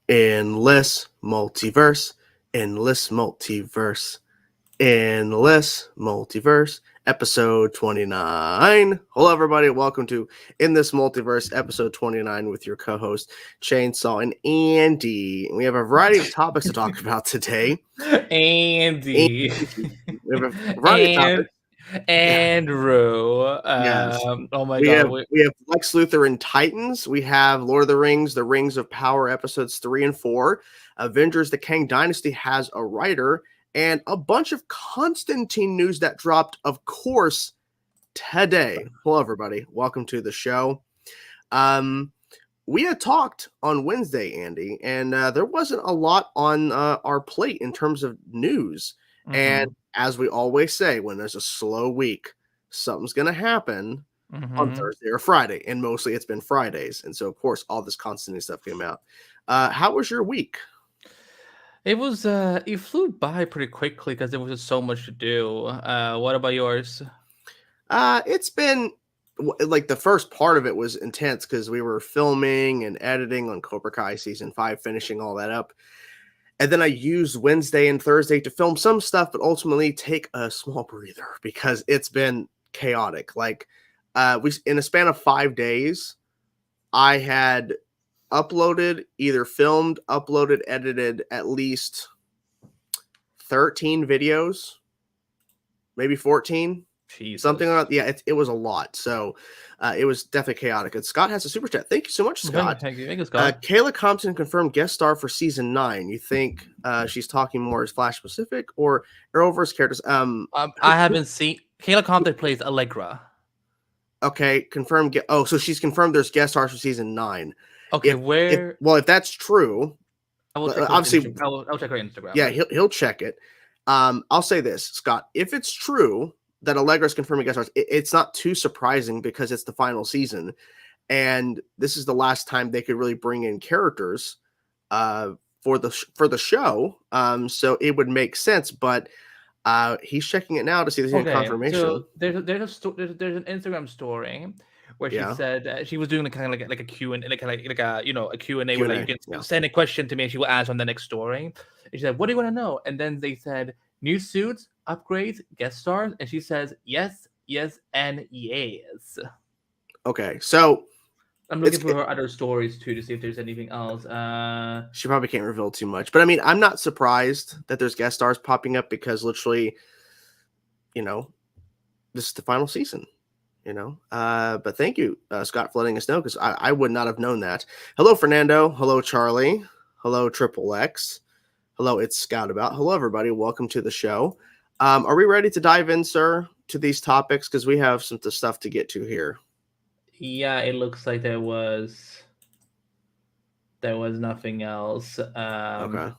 Endless multiverse, endless multiverse, endless multiverse, episode 29. Hello, everybody. Welcome to In This Multiverse, episode 29, with your co host, Chainsaw and Andy. We have a variety of topics to talk about today. Andy. We have a variety of topics. Andrew. Yes. Oh my We god. have Lex Luthor and Titans. We have Lord of the Rings of Power, episodes 3 and 4. Avengers, the Kang Dynasty has a writer, and a bunch of Constantine news that dropped, of course, today. Hello, everybody. Welcome to the show. We had talked on Wednesday, Andy, and there wasn't a lot on our plate in terms of news. Mhm. And as we always say, when there's a slow week, something's going to happen on Thursday or Friday, and mostly it's been Fridays. And so, of course, all this Constantine stuff came out. How was your week? It was it flew by pretty quickly because there was just so much to do. What about yours? It's been like the first part of it was intense because we were filming and editing on Cobra Kai season 5, finishing all that up. And then I used Wednesday and Thursday to film some stuff, but ultimately take a small breather because it's been chaotic. Like we in a span of 5 days, I had either filmed, uploaded, edited at least 13 videos, maybe 14. Jesus. Something like that. Yeah, it was a lot. So it was definitely chaotic. And Scott has a super chat. Thank you so much, Scott. Thank you, Scott. Kayla Compton confirmed guest star for season 9. You think she's talking more as Flash specific or Arrowverse characters? I haven't seen. Kayla Compton plays Allegra. Okay, confirmed. So she's confirmed there's guest stars for season 9. Okay, if that's true, I will check obviously I'll check her Instagram. Yeah, he'll check it. I'll say this, Scott. If it's true that Allegra's confirming guest stars, it's not too surprising because it's the final season, and this is the last time they could really bring in characters for the show. So it would make sense, but he's checking it now to see if there's any confirmation. So there's an Instagram story where she said she was doing kind of like a Q&A, like a Q&A where you can send a question to me and she will answer on the next story. And she said, "What do you want to know?" And then they said, "New suits, upgrades, guest stars," and she says, "Yes, yes, and yes." Okay, so I'm looking for her other stories too to see if there's anything else. She probably can't reveal too much, but I mean, I'm not surprised that there's guest stars popping up because literally, this is the final season. But thank you, Scott, for letting us know, because I would not have known that. Hello, Fernando. Hello, Charlie. Hello, Triple X. Hello, it's Scout About. Hello, everybody. Welcome to the show. Are we ready to dive in, sir, to these topics? Because we have some stuff to get to here. Yeah, it looks like there was nothing else. Okay.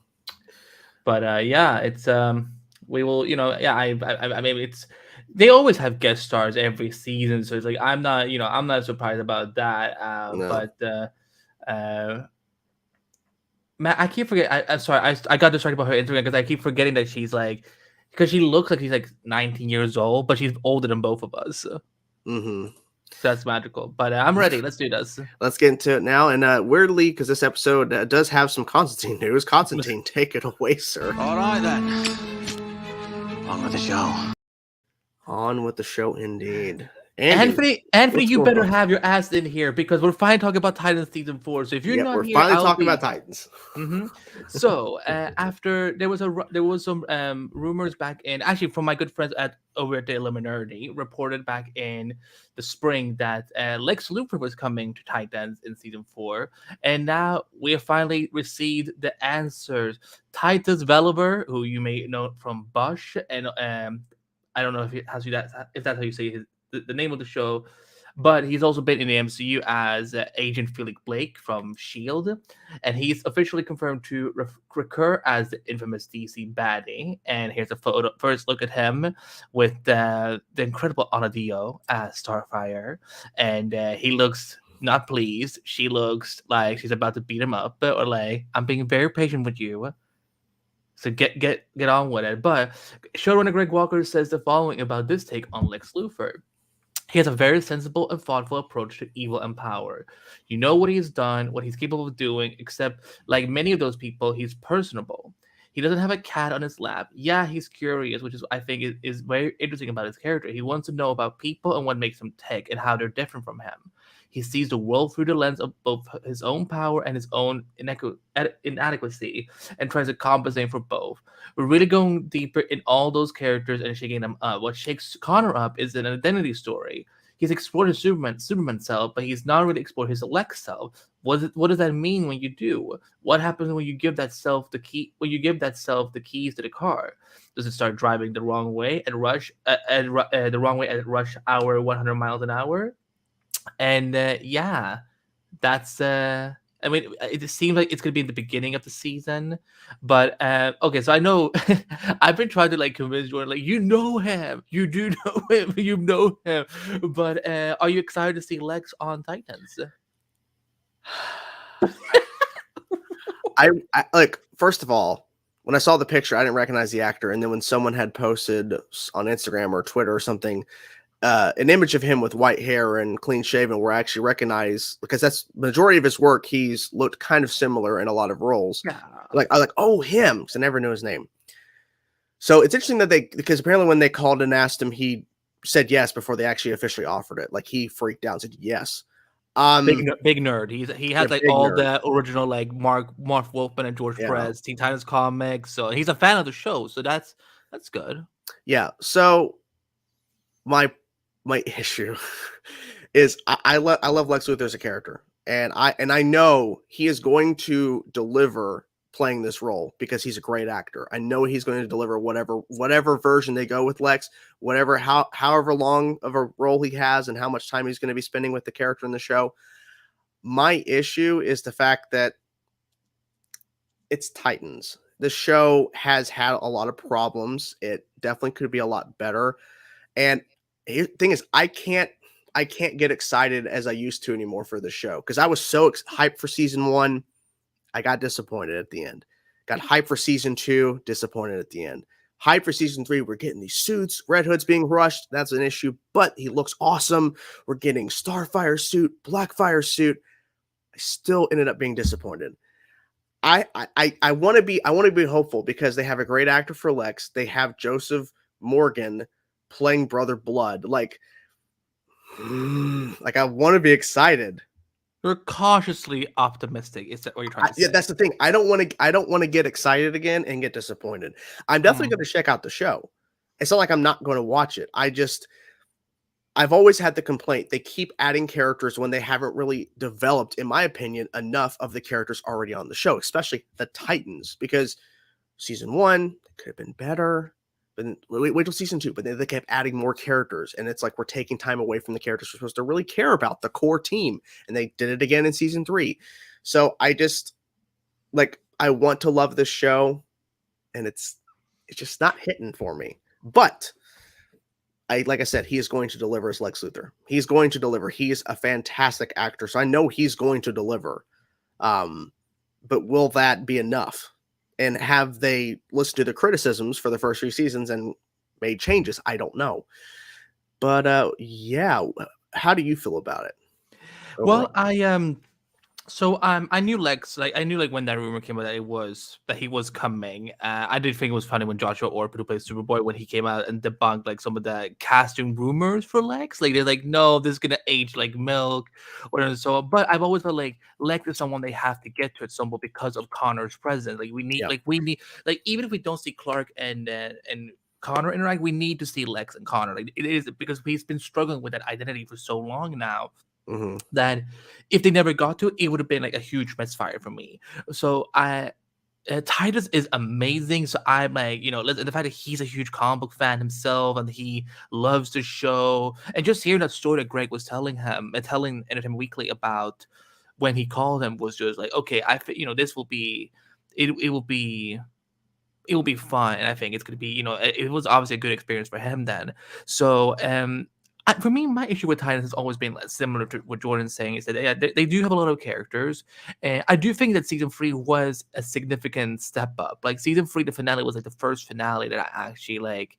But yeah, it's we will, I mean, it's they always have guest stars every season, so it's like I'm not surprised about that. No. But man, I keep forgetting. I'm sorry, I got distracted about her Instagram because I keep forgetting that because she looks like she's like 19 years old, but she's older than both of us. Mm-hmm. So that's magical. But I'm ready. Let's do this. Let's get into it now. And weirdly, because this episode does have some Constantine news. Constantine, take it away, sir. All right, then. On with the show. On with the show, indeed. Anthony, you better have your ass in here because we're finally talking about Titans season 4. So if you're not here, we're finally talking about Titans. Mm-hmm. So after there was some rumors back in, actually from my good friends over at the Illuminati, reported back in the spring that Lex Luthor was coming to Titans in season 4, and now we have finally received the answers. Titus Veliver, who you may know from Bush, and I don't know if that's how you say the name of the show, but he's also been in the MCU as Agent Felix Blake from S.H.I.E.L.D., and he's officially confirmed to recur as the infamous DC baddie. And here's a first look at him with the incredible Ana Dio as Starfire, and he looks not pleased. She looks like she's about to beat him up, or like, "I'm being very patient with you. So get on with it." But showrunner Greg Walker says the following about this take on Lex Luthor. He has a very sensible and thoughtful approach to evil and power. You know what he's done, what he's capable of doing, except like many of those people, he's personable. He doesn't have a cat on his lap. Yeah, he's curious, which is I think is very interesting about his character. He wants to know about people and what makes them tick and how they're different from him. He sees the world through the lens of both his own power and his own inadequacy and tries to compensate for both. We're really going deeper in all those characters and shaking them up. What shakes Connor up is an identity story. He's explored his Superman self, but he's not really explored his Lex self. What does that mean when you do? What happens when you give that self the key? When you give that self the keys to the car, does it start driving the wrong way at the wrong way at rush hour, 100 miles an hour? And yeah, that's I mean, it seems like it's gonna be in the beginning of the season, but okay. So I know I've been trying to like convince Jordan, like you know him, you do know him, you know him. But are you excited to see Lex on Titans? I like, first of all, when I saw the picture, I didn't recognize the actor, and then when someone had posted on Instagram or Twitter or something an image of him with white hair and clean shaven, where I actually recognize, because that's majority of his work, he's looked kind of similar in a lot of roles. Yeah. I like, oh, him, because I never knew his name. So it's interesting that because apparently when they called and asked him, he said yes before they actually officially offered it. Like, he freaked out and said yes. Big nerd. He has like all nerd. the original like Mark Wolfman and George Perez Teen Titans comics. So he's a fan of the show. So that's good. Yeah. So my issue is I love Lex Luthor as a character, and I know he is going to deliver playing this role because he's a great actor. I know he's going to deliver whatever version they go with Lex, however long of a role he has and how much time he's going to be spending with the character in the show. My issue is the fact that it's Titans. The show has had a lot of problems. It definitely could be a lot better. And the thing is, I can't get excited as I used to anymore for the show, because I was so hyped for season 1. I got disappointed at the end. Got hyped for season 2, disappointed at the end. Hyped for season 3, we're getting these suits. Red Hood's being rushed. That's an issue, but he looks awesome. We're getting Starfire suit, Blackfire suit. I still ended up being disappointed. I want to be hopeful because they have a great actor for Lex. They have Joseph Morgan playing Brother Blood. Like I want to be excited. You're cautiously optimistic. Is that what you're trying to say? Yeah, that's the thing. I don't want to get excited again and get disappointed. I'm definitely going to check out the show. It's not like I'm not going to watch it. I've always had the complaint they keep adding characters when they haven't really developed, in my opinion, enough of the characters already on the show, especially the Titans, because season 1 could have been better. But then, wait till season 2, but then they kept adding more characters, and it's like we're taking time away from the characters we're supposed to really care about, the core team, and they did it again in season 3. So I want to love this show, and it's just not hitting for me. But like I said, he is going to deliver as Lex Luthor. He's going to deliver. He's a fantastic actor, so I know he's going to deliver. But will that be enough? And have they listened to the criticisms for the first 3 seasons and made changes? I don't know. But yeah, how do you feel about it? Well, I knew Lex, like I knew like when that rumor came out that he was coming. I did think it was funny when Joshua Orpin, who plays Superboy, when he came out and debunked like some of the casting rumors for Lex. Like they're like, no, this is gonna age like milk, or so on. But I've always felt like Lex is someone they have to get to at some point because of Connor's presence. Like we need even if we don't see Clark and Connor interact, we need to see Lex and Connor. Like it is because he's been struggling with that identity for so long now. Mm-hmm. That if they never got to it, it would have been like a huge misfire for me. So Titus is amazing. So I'm like, the fact that he's a huge comic book fan himself and he loves the show, and just hearing that story that Greg was telling him and telling Entertainment Weekly about when he called him was just like, okay, this will be, it will be fun, and I think it's gonna be, it was obviously a good experience for him then. So for me, my issue with Titans has always been similar to what Jordan's saying, is that they do have a lot of characters, and I do think that season 3 was a significant step up. Like season 3, the finale was like the first finale that I actually like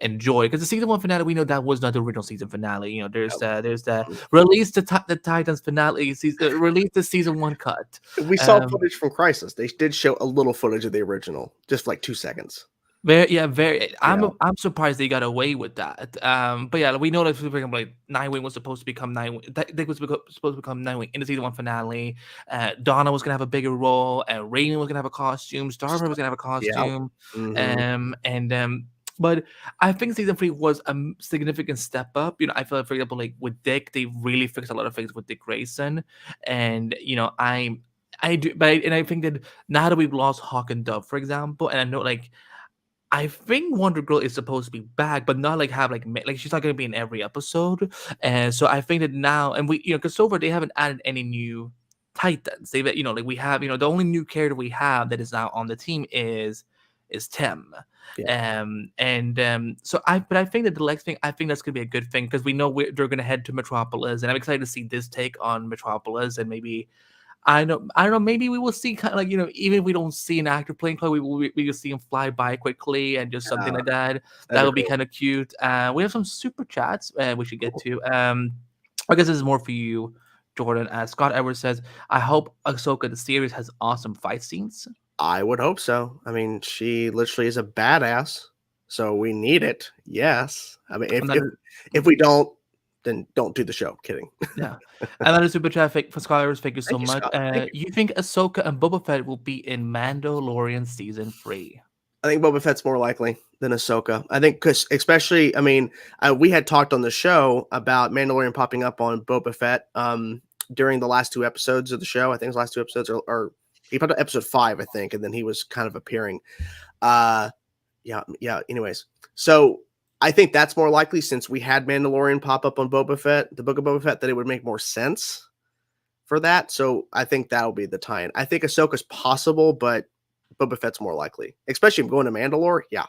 enjoy, because the season 1 finale, we know that was not the original season finale. You know, there's the Um, release the Titans finale, release the season 1 cut. We saw footage from Crisis. They did show a little footage of the original, just like 2 seconds. Very. Yeah. I'm surprised they got away with that. But yeah, we know that like Nightwing was supposed to become Nightwing. They was supposed to become Nightwing in the season 1 finale. Donna was gonna have a bigger role. Raven was gonna have a costume. Starfire was gonna have a Yeah. costume. Mhm. But I think season 3 was a significant step up. You know, I feel like, for example, like with Dick, they really fixed a lot of things with Dick Grayson, and you know, I do, and I think that now that we've lost Hawk and Dove, for example, and I know like. I think Wonder Girl is supposed to be back, but not like have like she's not gonna be in every episode. And so I think that now, and we, you know, because so far they haven't added any new Titans. They've, you know, like we have, you know, the only new character we have that is now on the team is Tim. Yeah. So I think that the Lex thing, I think that's gonna be a good thing, because we know they're gonna head to Metropolis, and I'm excited to see this take on Metropolis, and maybe I don't know. Maybe we will see kind of like, you know, even if we don't see an actor playing Chloe, we will see him fly by quickly and just something like that. That That'd would be be cool. kind of cute. We have some super chats we should get to. I guess this is more for you, Jordan. Scott Edwards says, "I hope Ahsoka the series has awesome fight scenes." I would hope so. I mean, she literally is a badass, so we need it. Yes. I mean, if we don't, then don't do the show. Kidding. Yeah. Another super chat for Scott Edwards. Thank you so Thank you, much. Scott. Thank you. You think Ahsoka and Boba Fett will be in Mandalorian season 3? I think Boba Fett's more likely than Ahsoka. I think because, especially, I mean, we had talked on the show about Mandalorian popping up on Boba Fett during the last 2 episodes of the show. I think his last 2 episodes or he popped up episode 5, I think, and then he was kind of appearing. Yeah. Anyways, so I think that's more likely, since we had Mandalorian pop up on Boba Fett, the Book of Boba Fett, that it would make more sense for that. So I think that'll be the tie-in. I think Ahsoka's possible, but Boba Fett's more likely, especially if going to Mandalore. Yeah.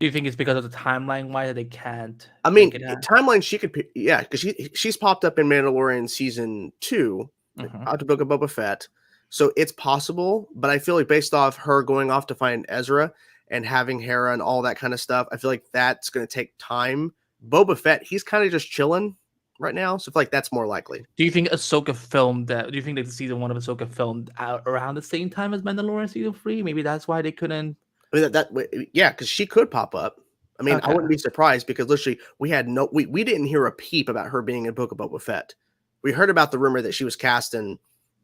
Do you think it's because of the timeline why that they can't? I mean, make it happen? timeline, she could, yeah, because she's popped up in Mandalorian season 2, out to Book of Boba Fett. So it's possible, but I feel like based off her going off to find Ezra and having Hera and all that kind of stuff, I feel like that's going to take time. Boba Fett, he's kind of just chilling right now, so I feel like that's more likely. Do you think Ahsoka filmed that? Do you think that the season 1 of Ahsoka filmed out around the same time as Mandalorian season 3? Maybe that's why they couldn't. I mean, yeah, because she could pop up. I mean, I Okay. wouldn't be surprised, because literally we didn't hear a peep about her being in Book of Boba Fett. We heard about the rumor that she was cast in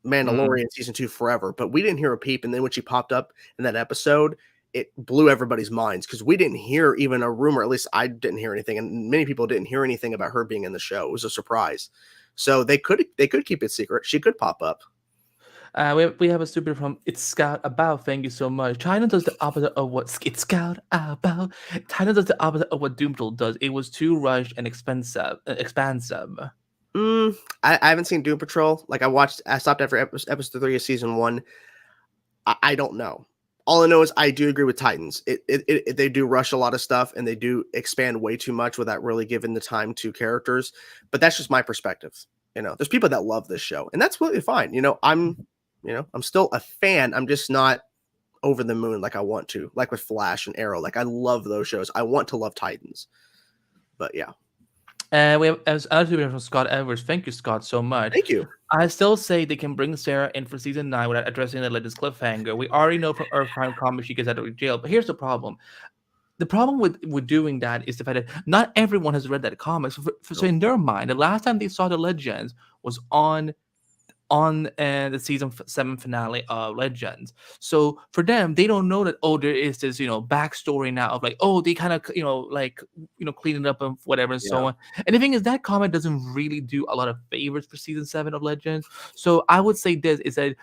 Mandalorian season 2 forever, but we didn't hear a peep. And then when she popped up in that episode, it blew everybody's minds, because we didn't hear even a rumor. At least I didn't hear anything, and many people didn't hear anything about her being in the show. It was a surprise. So they could keep it secret. She could pop up. We have a super from It's Scout About. Thank you so much. China does the opposite of what It's Scout About. China does the opposite of what Doom Patrol does. It was too rushed and expansive. I haven't seen Doom Patrol. Like, I stopped after episode 3 of season 1. I don't know. All I know is I do agree with Titans. They do rush a lot of stuff, and they do expand way too much without really giving the time to characters. But that's just my perspective. You know, there's people that love this show, and that's really fine. You know, I'm still a fan. I'm just not over the moon like I want to, like with Flash and Arrow. Like, I love those shows. I want to love Titans. But yeah. We have another super from Scott Edwards. Thank you, Scott, so much. Thank you. I still say they can bring Sarah in for season 9 without addressing the Legends cliffhanger. We already know from Earth Prime Comics she gets out of jail, but here's the problem. The problem with doing that is the fact that not everyone has read that comic. So in their mind, the last time they saw the Legends was on the season 7 finale of Legends. So for them, they don't know that, oh, there is this, you know, backstory now of like, oh, they kind of, you know, like, you know, clean it up and whatever and so on. And the thing is, that comic doesn't really do a lot of favors for season 7 of Legends. So I would say this is that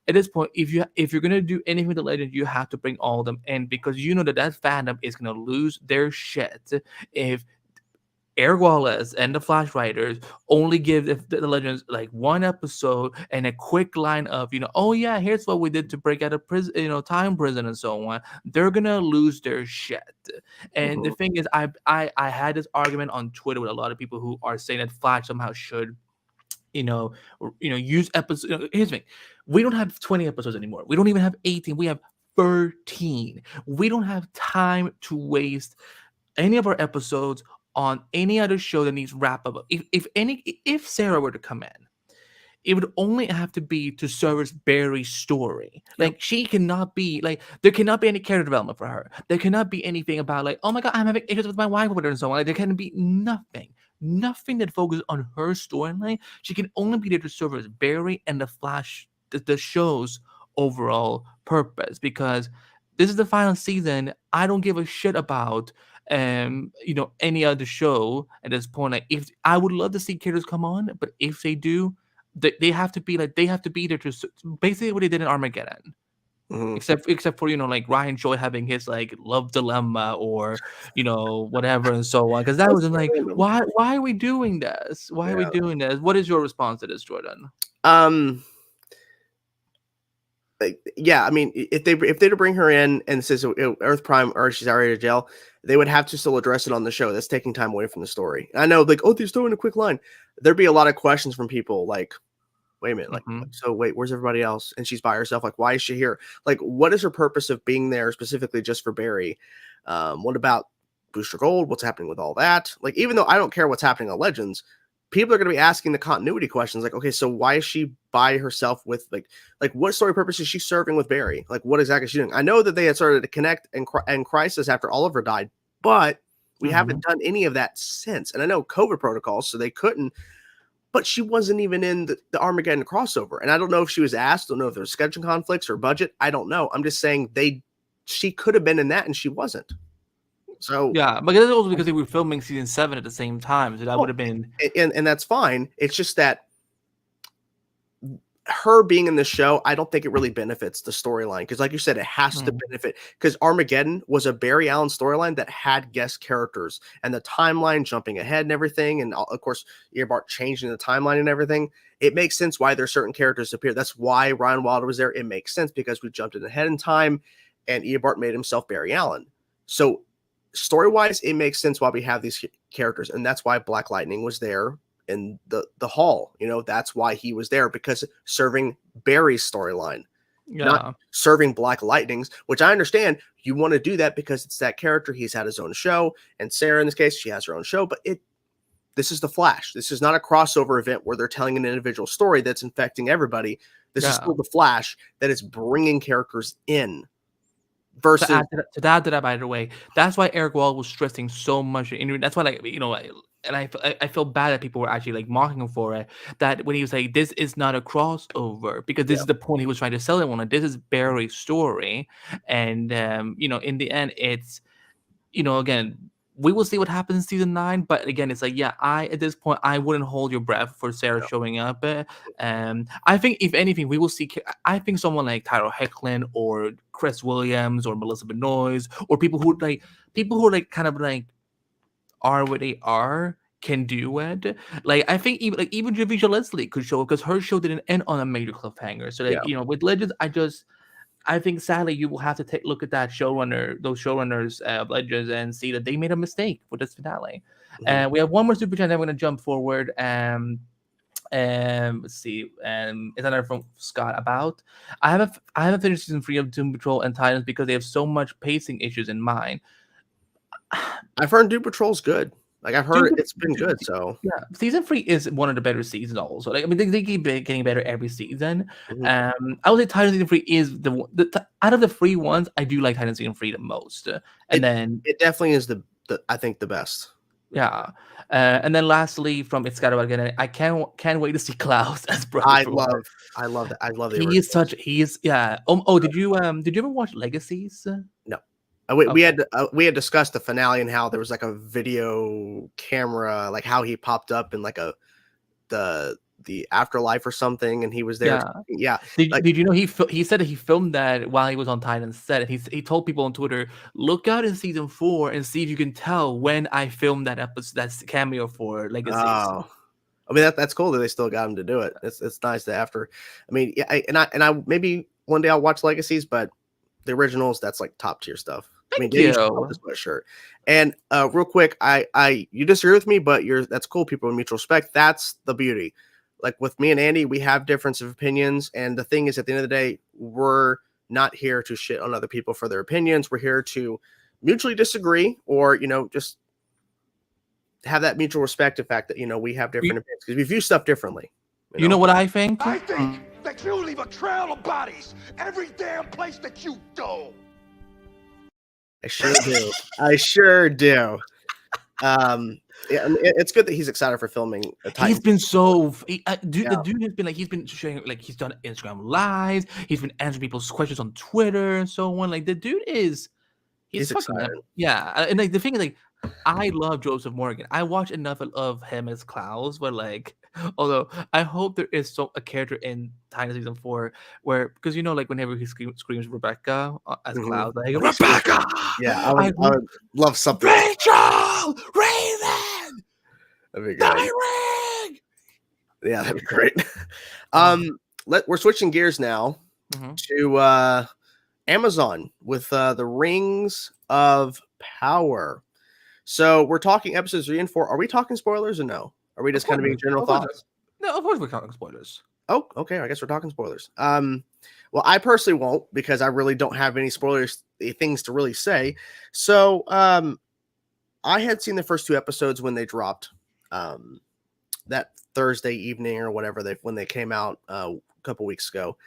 at this point, if you're gonna do anything with the Legend, you have to bring all of them in, because you know that fandom is gonna lose their shit if Eric Wallace and the Flash writers only give the Legends like one episode and a quick line of, you know, oh yeah, here's what we did to break out of prison, you know, time prison and so on. They're gonna lose their shit. And the thing is, I had this argument on Twitter with a lot of people who are saying that Flash somehow should, use episodes. Here's the thing: we don't have 20 episodes anymore. We don't even have 18. We have 13. We don't have time to waste any of our episodes on any other show that needs wrap up. If Sarah were to come in, it would only have to be to service Barry's story. Yep. Like she cannot be like there cannot be any character development for her. There cannot be anything about like, oh my god, I'm having issues with my wife over there and so on. Like, there can be nothing that focuses on her storyline. She can only be there to service Barry and the Flash, the show's overall purpose. Because this is the final season. I don't give a shit about any other show at this point. Like, if I would love to see characters come on, but if they do, they have to be there to basically what they did in Armageddon. Mhm. Except for like Ryan Joy having his like love dilemma or whatever and so on, because that was like, random. why are we doing this? Why are we Yeah. doing this? What is your response to this, Jordan? Yeah, I mean, if they to bring her in and says Earth Prime or she's already in jail, they would have to still address it on the show. That's taking time away from the story. I know, like, oh, they're throwing a quick line. There'd be a lot of questions from people, like, wait a minute, like, Mhm. so wait, where's everybody else? And she's by herself. Like, why is she here? Like, what is her purpose of being there specifically just for Barry? What about Booster Gold? What's happening with all that? Like, even though I don't care what's happening on Legends, people are going to be asking the continuity questions. Like, okay, so why is she by herself with like what story purpose is she serving with Barry? Like, what exactly is she doing? I know that they had started to connect and Crisis after Oliver died, but we haven't done any of that since. And I know COVID protocols, so they couldn't. But she wasn't even in the Armageddon crossover. And I don't know if she was asked. Don't know if there was scheduling conflicts or budget. I don't know. I'm just saying she could have been in that and she wasn't. So Yeah, but that's also because they were filming season 7 at the same time, so that would have been and that's fine. It's just that her being in the show, I don't think it really benefits the storyline because, like you said, it has to benefit because Armageddon was a Barry Allen storyline that had guest characters and the timeline jumping ahead and everything, and of course, Eobard changing the timeline and everything. It makes sense why there's certain characters appear. That's why Ryan Wilder was there. It makes sense because we jumped in ahead in time, and Eobard made himself Barry Allen. So story-wise, it makes sense why we have these characters, and that's why Black Lightning was there in the hall. That's why he was there, because serving Barry's storyline, not serving Black Lightning's, which I understand you want to do that because it's that character. He's had his own show, and Sarah in this case, she has her own show, but this is the Flash. This is not a crossover event where they're telling an individual story that's infecting everybody. This is still the Flash that is bringing characters in. Versus to add to that, by the way, that's why Eric Wall was stressing so much. That's why, and I feel bad that people were actually like mocking him for it. That when he was like, "This is not a crossover," because this is the point he was trying to sell it on. Like, this is Barry's story, and in the end, it's again, we will see what happens in season 9. But again, it's like, at this point, I wouldn't hold your breath for Sarah showing up. I think if anything, we will see. I think someone like Tyler Hoechlin or Chris Williams or Melissa Benoist or people who kind of like are what they are can do it. Like, I think even Javisha Leslie could show up because her show didn't end on a major cliffhanger. So with Legends, I think sadly you will have to take a look at those showrunners of Legends and see that they made a mistake with this finale. And we have one more super chat. I'm going to jump forward. Let's see. It's another from Scott about. I haven't finished season 3 of Doom Patrol and Titans because they have so much pacing issues in mind. I've heard Doom Patrol's good. Like, I've heard it's been good. So season 3 is one of the better seasons. Also, like, I mean, they keep getting better every season. I would say Titan season 3 is out of the 3 ones. I do like Titan season 3 the most, and then it definitely is I think the best. Yeah, and then lastly from It's Gotta Again, I can't wait to see Klaus as Brother. I love that. I love the Did you ever watch Legacies? No. We had discussed the finale and how there was like a video camera, like how he popped up in like the afterlife or something, and he was there. Did you know he said that he filmed that while he was on Titan's set, and he told people on Twitter, look out in season 4 and see if you can tell when I filmed that episode, that's cameo for Legacies. Oh, I mean that's cool that they still got him to do it. It's nice that after. I mean, I maybe one day I'll watch Legacies, but the originals, that's like top tier stuff. Thank you. This sweatshirt. And real quick, you disagree with me, but that's cool. People with mutual respect. That's the beauty. Like with me and Andy, we have difference of opinions. And the thing is, at the end of the day, we're not here to shit on other people for their opinions. We're here to mutually disagree, or just have that mutual respect, the fact that we have different opinions because we view stuff differently. You know what I think? I think that you leave a trail of bodies every damn place that you go. I sure do. I sure do. Yeah, I mean, it's good that he's excited for filming. He's been the Yeah. dude has been he's been sharing, he's done Instagram lives. He's been answering people's questions on Twitter and so on. Like, the dude he's fucking excited. yeah. And the thing is, I love Joseph Morgan. I watch enough of him as Klaus, but although I hope there is a character in Dynasty season 4 where, because whenever he screams Rebecca as Klaus, Rebecca. Yeah, I would love something. Rachel, Raven, That'd be great. Yeah, that'd be great. We're switching gears now to Amazon with the Rings of Power. So we're talking episodes 3 and 4. Are we talking spoilers or no? Are we just kind of being general thoughts? No, of course we're talking spoilers. Oh, okay. I guess we're talking spoilers. Well, I personally won't, because I really don't have any spoilers things to really say. So I had seen the first 2 episodes when they dropped that Thursday evening or whatever when they came out a couple weeks ago.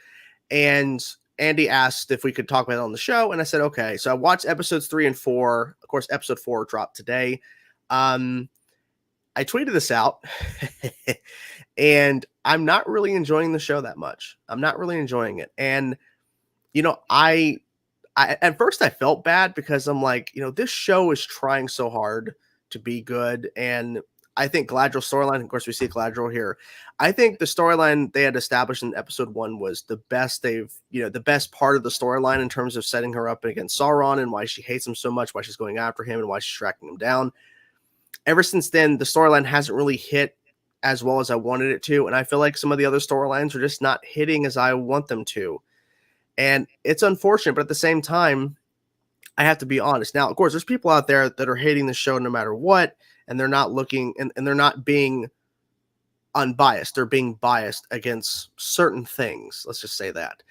And Andy asked if we could talk about it on the show, and I said okay. So I watched episodes 3 and 4. Of course, episode 4 dropped today. I tweeted this out, and I'm not really enjoying the show that much. I'm not really enjoying it, and I at first I felt bad because I'm like, this show is trying so hard to be good, and I think Galadriel's storyline, of course, we see Galadriel here. I think the storyline they had established in episode 1 was the best the best part of the storyline in terms of setting her up against Sauron and why she hates him so much, why she's going after him, and why she's tracking him down. Ever since then, the storyline hasn't really hit as well as I wanted it to, and I feel like some of the other storylines are just not hitting as I want them to. And it's unfortunate, but at the same time, I have to be honest. Now, of course, there's people out there that are hating the show no matter what, and they're not looking and they're not being unbiased. They're being biased against certain things. Let's just say that.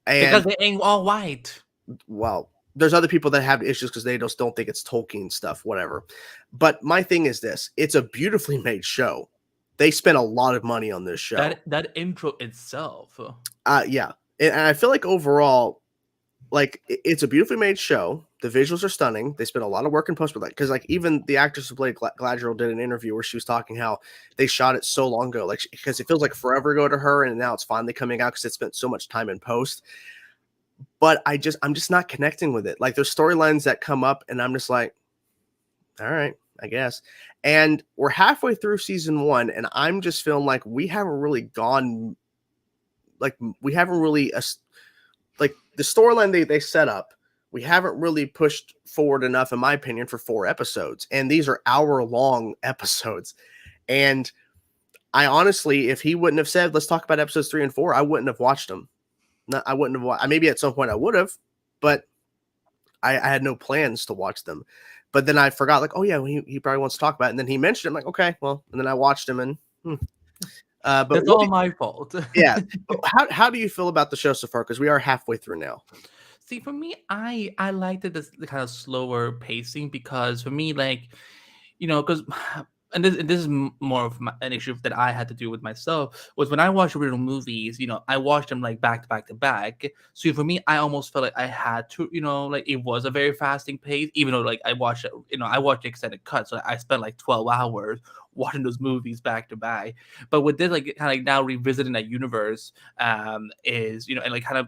And because they ain't all white. Well, there's other people that have issues because they just don't think it's Tolkien stuff, whatever. But my thing is this: it's a beautifully made show. They spent a lot of money on this show. That intro itself. Yeah. And I feel like overall, it's a beautifully made show. The visuals are stunning. They spent a lot of work in post, because even the actress who played Galadriel did an interview where she was talking how they shot it so long ago, because it feels like forever ago to her, and now it's finally coming out because it spent so much time in post. But I'm just not connecting with it. There's storylines that come up, and I'm just like, all right, I guess. And we're halfway through season 1, and I'm just feeling like we haven't really gone. We haven't really the storyline they set up, we haven't really pushed forward enough, in my opinion, for 4 episodes. And these are hour-long episodes. And I honestly, if he wouldn't have said, let's talk about episodes 3 and 4, I wouldn't have watched them. I wouldn't have watched. Maybe at some point I would have, but I had no plans to watch them. But then I forgot, oh yeah, he probably wants to talk about it. And then he mentioned it. I'm like, okay, well, and then I watched him, and but that's all my fault. Yeah. How do you feel about the show so far? Because we are halfway through now. See, for me, I liked it, the kind of slower pacing, because for me, because and this is more of an issue that I had to do with myself, was when I watched original movies, I watched them back to back to back. So for me, I almost felt like I had to, it was a very fasting pace, even though I watched it, I watched the extended cut, so I spent 12 hours watching those movies back to back. But with this, kind of now revisiting that universe, is and kind of,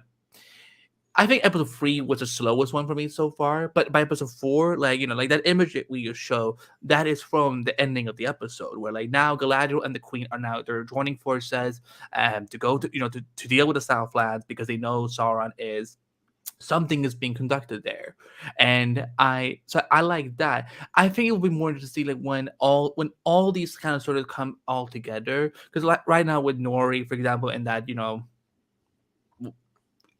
I think episode 3 was the slowest one for me so far. But by episode 4, that image that we just show, that is from the ending of the episode, where now Galadriel and the Queen they're joining forces to go to to deal with the Southlands, because they know Sauron is something is being conducted there. And I like that. I think it would be more interesting to see when all these kind of sort of come all together, because right now with Nori, for example, and that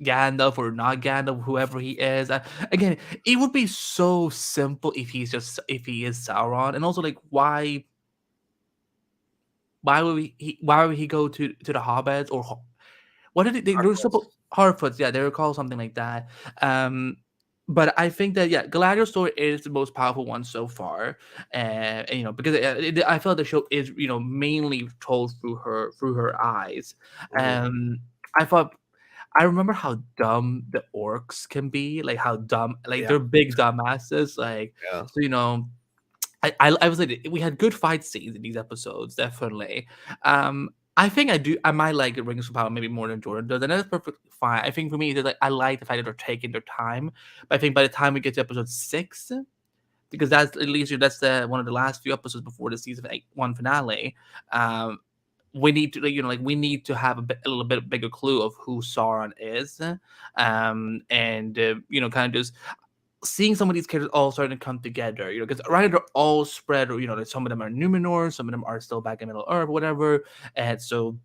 Gandalf or not Gandalf, whoever he is. Again, it would be so simple if he is Sauron, and also why would he go to the Hobbits, or what did they were supposed Harfoots? Yeah, they were called something like that. but I think that Galadriel's story is the most powerful one so far, and because I feel like the show is mainly told through her eyes. Mhm. I thought I remember how dumb the orcs can be, like how dumb, like Yeah, they're big dumbasses, like yeah, so I was like, we had good fight scenes in these episodes, definitely. I think I might like Rings of Power maybe more than Jordan does, and that's perfectly fine. I think for me, like I like the fact that they're taking their time, but I think by the time we get to episode 6, because that's at least that's the one of the last few episodes before the season 1 finale. Um, we need to we need to have a little bit bigger clue of who Sauron is, and kind of just seeing some of these characters all starting to come together, because right, they're all spread, or like some of them are Numenor, some of them are still back in Middle Earth, whatever. And so,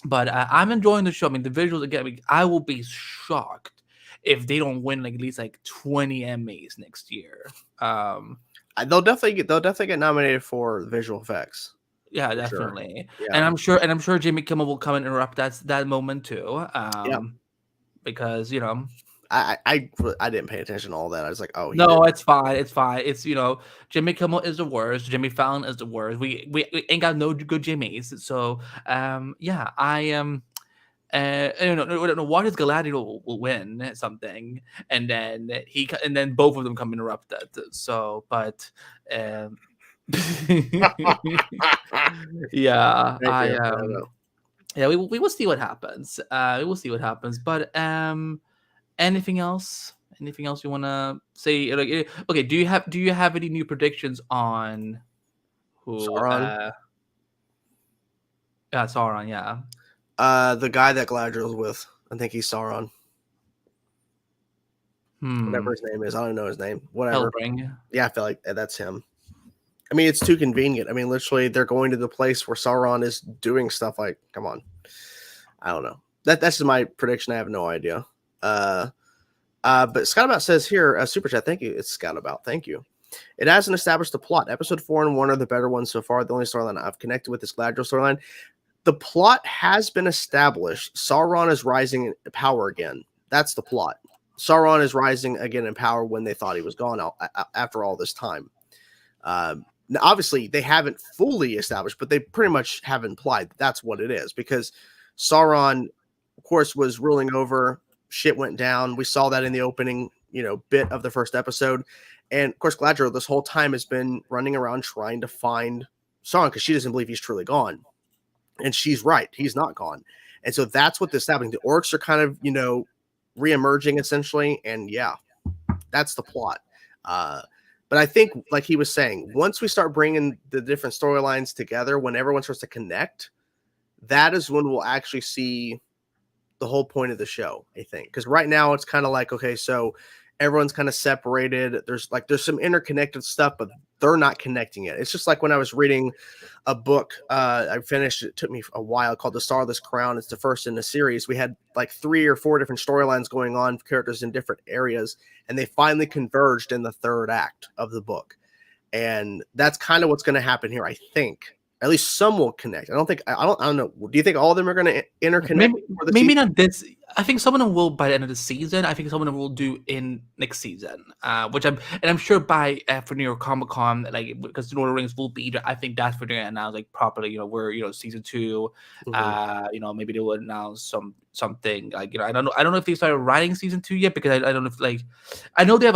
but I'm enjoying the show. I mean, the visuals again. I mean, I will be shocked if they don't win like at least like 20 Emmys next year. they'll definitely get nominated for visual effects. Yeah, For sure. definitely. Yeah, And I'm sure Jimmy Kimmel will come and interrupt that moment too. yeah. Because I didn't pay attention to all that. I was like, oh, he did. no, it's fine. It's fine. It's Jimmy Kimmel is the worst. Jimmy Fallon is the worst. We ain't got no good Jimmys. So yeah, I am. What is Galadriel will win something, and then and then both of them come interrupted. So, but yeah, Thank you. I don't know. yeah, we will see what happens. We will see what happens. But anything else? Anything else you want to say? Like, okay, do you have any new predictions on who? Sauron, Yeah, Sauron. Yeah. the guy that Galadriel's with, I think he's Sauron. Whatever his name is, I don't know his name. Whatever. Hellbring. Yeah, I feel like that's him. I mean, it's too convenient. I mean, literally, they're going to the place where Sauron is doing stuff. Like, come on. I don't know. That's just my prediction. I have no idea. But Scott About says here, Super Chat, thank you. It's Scott About. Thank you. It hasn't established the plot. Episode 4 and 1 are the better ones so far. The only storyline I've connected with is Galadriel storyline. The plot has been established. Sauron is rising in power again. That's the plot. Sauron is rising again in power when they thought he was gone after all this time. Now, obviously, they haven't fully established, but they pretty much have implied that's what it is, because Sauron, of course, was ruling over. Shit went down. We saw that in the opening, bit of the first episode. And, of course, Galadriel this whole time has been running around trying to find Sauron because she doesn't believe he's truly gone. And she's right. He's not gone. And so that's what this is happening. The orcs are kind of, re-emerging essentially. And yeah, that's the plot. But I think, like he was saying, once we start bringing the different storylines together, when everyone starts to connect, that is when we'll actually see the whole point of the show, I think. Because right now it's kind of like, okay, so everyone's kind of separated. There's some interconnected stuff, but they're not connecting it. It's just like when I was reading a book, I finished, it took me a while, called The Starless Crown. It's the first in the series. We had like 3 or 4 different storylines going on, characters in different areas, and they finally converged in the 3rd act of the book. And that's kind of what's going to happen here, I think. At least some will connect. I don't know. Do you think all of them are going to interconnect? Maybe not this. I think some of them will by the end of the season. I think some of them will do in next season. I'm sure by for New York Comic Con, like, because Lord of the Rings will be there. I think that's for doing it now, like properly. We're season 2. Mm-hmm. Maybe they will announce something like I don't know if they started writing season 2 yet, because I don't know if I know they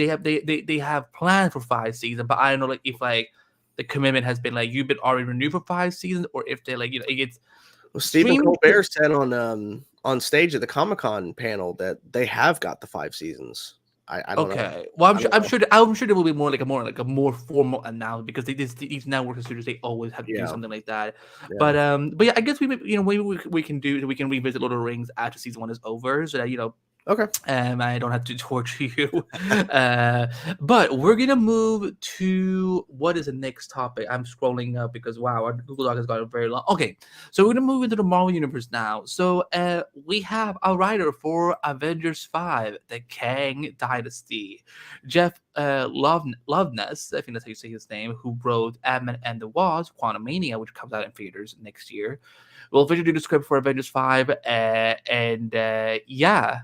have they have plans for 5 seasons, but I don't know if the commitment has been you've been already renewed for 5 seasons, or if they're it's. Well, Stephen Colbert said on stage at the Comic-Con panel that they have got the 5 seasons. I don't know. Okay. Well, I'm sure there will be more like a more formal announcement, because these network studios, they always have to do something like that. Yeah. But yeah, I guess maybe we can revisit Lord of the Rings after season 1 is over, so that Okay. I don't have to torture you. But we're gonna move to what is the next topic. I'm scrolling up because wow, our Google Doc has gotten very long. Okay, so we're gonna move into the Marvel Universe now. So we have a writer for Avengers 5, the Kang Dynasty, Jeff Loveness, I think that's how you say his name, who wrote Ant-Man and the Wasp: Quantumania, which comes out in theaters next year. We'll officially do the script for Avengers 5, and yeah.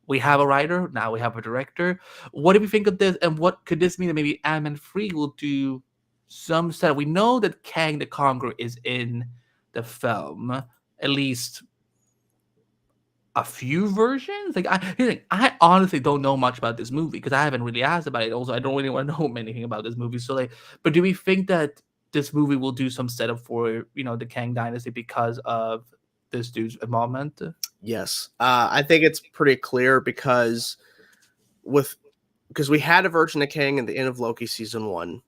we have a writer, now we have a director. What do we think of this, and what could this mean that maybe Ant-Man 3 will do some set? We know that Kang the Conqueror is in the film, at least a few versions. Like here's the thing, I honestly don't know much about this movie because I haven't really asked about it. Also, I don't really want to know anything about this movie. So like, but do we think that this movie will do some setup for the Kang Dynasty because of this dude's involvement? Yes, I think it's pretty clear because we had a version of Kang in the end of Loki season 1,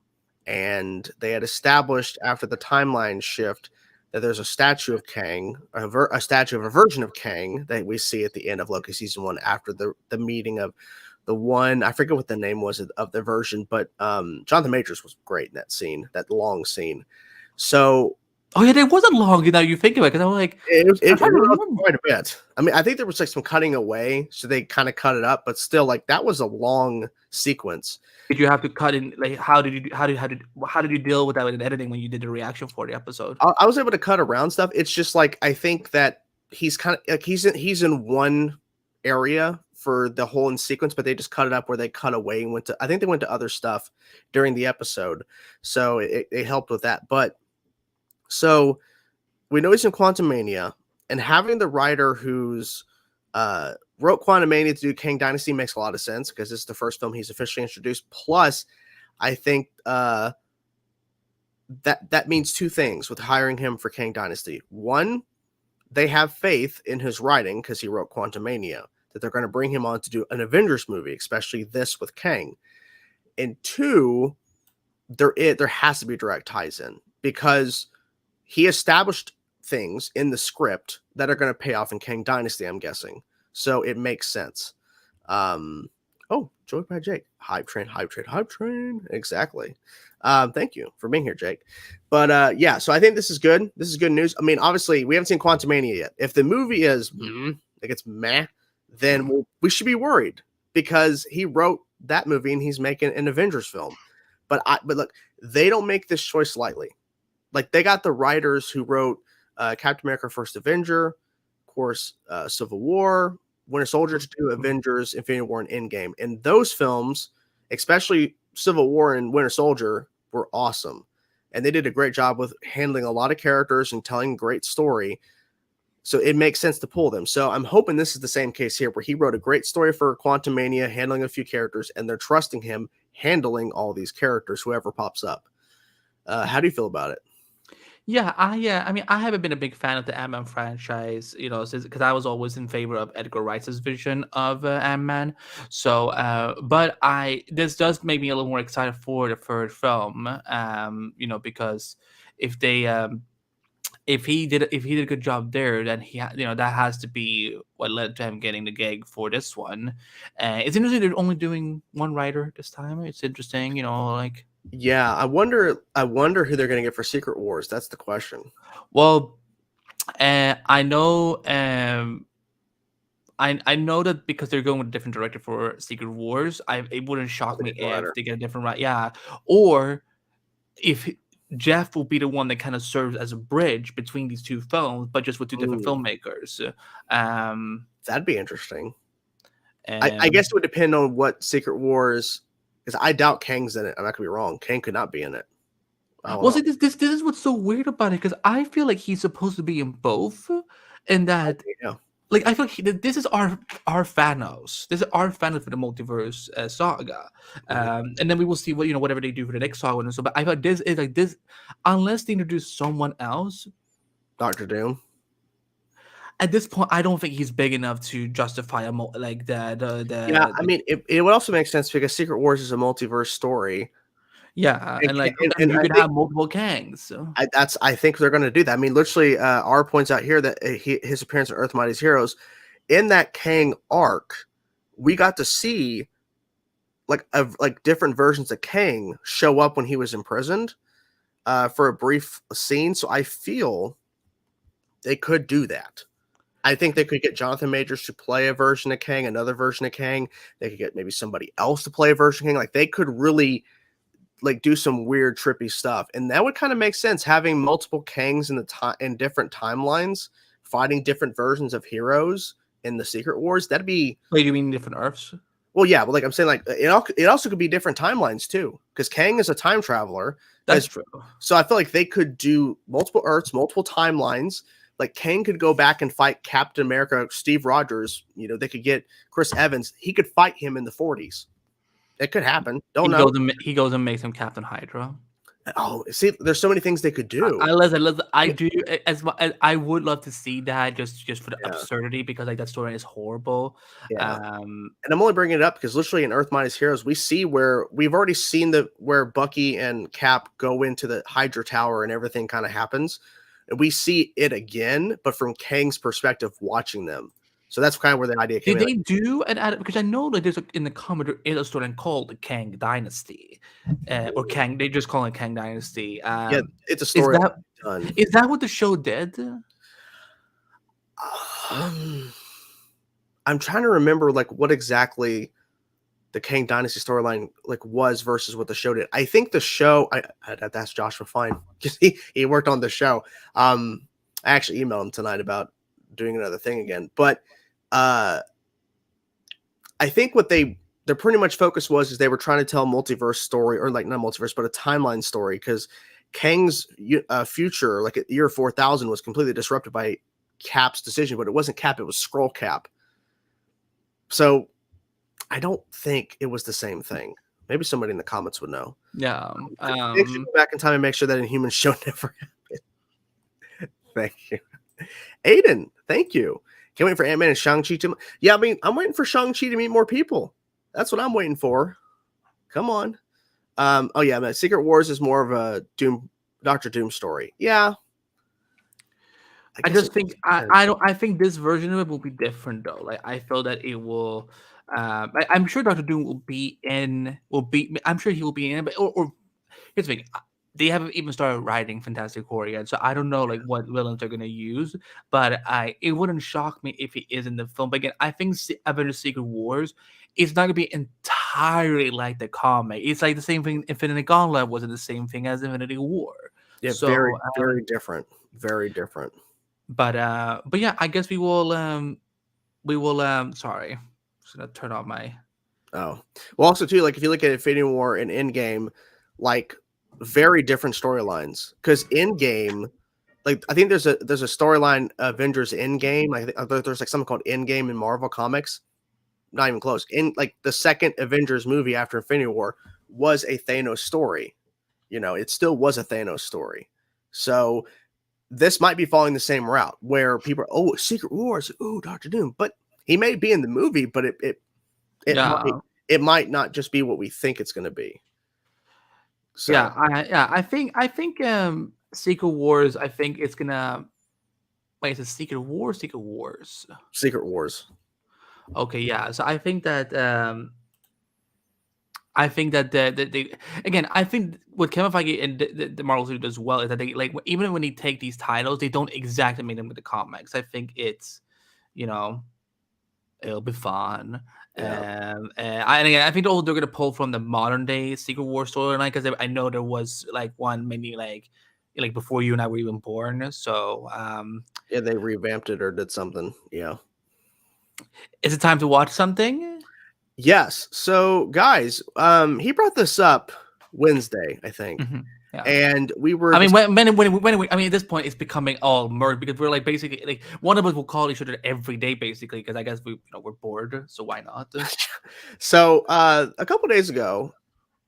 and they had established after the timeline shift that there's a statue of Kang, a statue of a version of Kang that we see at the end of Loki season 1 after the meeting of the one, I forget what the name was of the version, but Jonathan Majors was great in that scene, that long scene. So oh yeah, it wasn't long. Now you think about it, because I'm like, it quite a bit. I mean, I think there was like some cutting away, so they kind of cut it up, but still, like that was a long sequence. Did you have to cut in? Like, how did you deal with that in editing when you did the reaction for the episode? I was able to cut around stuff. It's just like I think that he's kind of like he's in one area for the whole in sequence, but they just cut it up where they cut away and went to. I think they went to other stuff during the episode, so it helped with that. But so we know he's in Quantum Mania, and having the writer who's wrote Quantum Mania to do Kang Dynasty makes a lot of sense because this is the first film he's officially introduced. Plus, I think that means two things with hiring him for Kang Dynasty. One, they have faith in his writing because he wrote Quantum Mania, that they're going to bring him on to do an Avengers movie, especially this with Kang. And two, there has to be direct ties in because he established things in the script that are going to pay off in Kang Dynasty, I'm guessing. So it makes sense. Oh, joined by Jake. Hype train. Exactly. Thank you for being here, Jake. But yeah, so I think this is good. This is good news. I mean, obviously, we haven't seen Quantumania yet. If the movie is like it's meh, then we should be worried because he wrote that movie and he's making an Avengers film. But look, they don't make this choice lightly. Like they got the writers who wrote Captain America: First Avenger, of course, Civil War, Winter Soldier to do Avengers, Infinity War, and Endgame. And those films, especially Civil War and Winter Soldier, were awesome. And they did a great job with handling a lot of characters and telling a great story. So it makes sense to pull them. So I'm hoping this is the same case here where he wrote a great story for Quantum Mania, handling a few characters, and they're trusting him handling all these characters, whoever pops up. How do you feel about it? Yeah, I mean, I haven't been a big fan of the Ant-Man franchise, because I was always in favor of Edgar Wright's vision of Ant-Man. So, but this does make me a little more excited for the third film, because if they, if he did a good job there, then that has to be what led to him getting the gig for this one. It's interesting they're only doing one writer this time. It's interesting, like. Yeah, I wonder who they're going to get for Secret Wars. That's the question. Well, I know, I know that because they're going with a different director for Secret Wars, it wouldn't shock me if they get a different right. Yeah, or if Jeff will be the one that kind of serves as a bridge between these two films, but just with two different filmmakers. That'd be interesting. I guess it would depend on what Secret Wars. Because I doubt Kang's in it. I'm not gonna be wrong. Kang could not be in it. Well, see, this is what's so weird about it, because I feel like he's supposed to be in both, and that like I feel like this is our Thanos. This is our Thanos for the multiverse saga, and then we will see what whatever they do for the next saga and so. But I thought this is like this, unless they introduce someone else, Doctor Doom. At this point, I don't think he's big enough to justify like the. Yeah, I mean, it would also make sense because Secret Wars is a multiverse story. Yeah, and you could have multiple Kangs. So. I think they're going to do that. I mean, literally, R points out here that his appearance in Earth Mightiest Heroes, in that Kang arc, we got to see like different versions of Kang show up when he was imprisoned for a brief scene. So I feel they could do that. I think they could get Jonathan Majors to play a version of Kang, another version of Kang. They could get maybe somebody else to play a version of Kang. Like they could really like do some weird, trippy stuff, and that would kind of make sense. Having multiple Kangs in different timelines, fighting different versions of heroes in the Secret Wars, that'd be. Wait, you mean different Earths? Well, yeah, but like I'm saying, like it also could be different timelines too, because Kang is a time traveler. That's true. So I feel like they could do multiple Earths, multiple timelines. Like Kang could go back and fight Captain America, Steve Rogers. You know, they could get Chris Evans. He could fight him in the 40s. It could happen. Don't know. He goes and makes him Captain Hydra. Oh, see, there's so many things they could do. I do as I would love to see that just for the absurdity, because like that story is horrible. Yeah. And I'm only bringing it up because literally in Earth Minus Heroes, we see where we've already seen where Bucky and Cap go into the Hydra Tower and everything kind of happens. And we see it again, but from Kang's perspective watching them. So that's kind of where the idea came. Did they do an ad? Because I know that there's in the comic there is a story called the Kang Dynasty, or Kang. They just call it Kang Dynasty. Yeah, it's a story. Is that what the show did? I'm trying to remember like what exactly the Kang Dynasty storyline like was versus what the show did. I think the show. I'd have to ask Joshua Fine because he worked on the show. I actually emailed him tonight about doing another thing again, but I think what their pretty much focus is they were trying to tell a multiverse story, or like not multiverse, but a timeline story, because Kang's future, like at year 4000, was completely disrupted by Cap's decision, but it wasn't Cap, it was Skrull Cap. So I don't think it was the same thing. Maybe somebody in the comments would know. Yeah. They should go back in time and make sure that Inhuman show never happened. Thank you. Aiden, thank you. Can't wait for Ant-Man and Shang-Chi to... Yeah, I mean, I'm waiting for Shang-Chi to meet more people. That's what I'm waiting for. Come on. Oh, yeah, man. Secret Wars is more of a Doctor Doom story. Yeah. I just think... I think this version of it will be different, though. Like, I feel that it will... I'm sure Doctor Doom will be in... I'm sure he will be in it, but... Or here's the thing. They haven't even started writing Fantastic Four yet, so I don't know like what villains they're gonna use. But it wouldn't shock me if he is in the film. But again, I think Avengers: Secret Wars is not gonna be entirely like the comic. It's like the same thing. Infinity Gauntlet wasn't the same thing as Infinity War. Yeah, so, very different. Very different. But yeah, I guess we will. Sorry, I'm just gonna turn off my. Oh, well, also too, like if you look at Infinity War and Endgame, like. Very different storylines, because Endgame, like I think there's a storyline Avengers Endgame. I think there's like something called Endgame in Marvel Comics. Not even close. In like the second Avengers movie after Infinity War was a Thanos story. You know, it still was a Thanos story. So this might be following the same route where people are, oh, Secret Wars, oh, Doctor Doom, but he may be in the movie, but it might not just be what we think it's going to be. So. I think Secret Wars. I think it's gonna. Wait, is it Secret Wars? Secret Wars. Secret Wars. Okay, yeah. So I think that again, I think what Kevin Feige and the Marvel Studios does well is that they like even when they take these titles, they don't exactly make them with the comics. I think it's, you know, it'll be fun. Yeah. And again, I think they're going to pull from the modern day Secret War storyline, because I know there was like one maybe like before you and I were even born. So yeah, they revamped it or did something. Yeah. Is it time to watch something? Yes. So guys, he brought this up Wednesday, I think. Mm-hmm. Yeah. And we were. I mean, when I mean, at this point, it's becoming all merged, because we're like basically like one of us will call each other every day, basically, because I guess we're bored, so why not? So a couple days ago,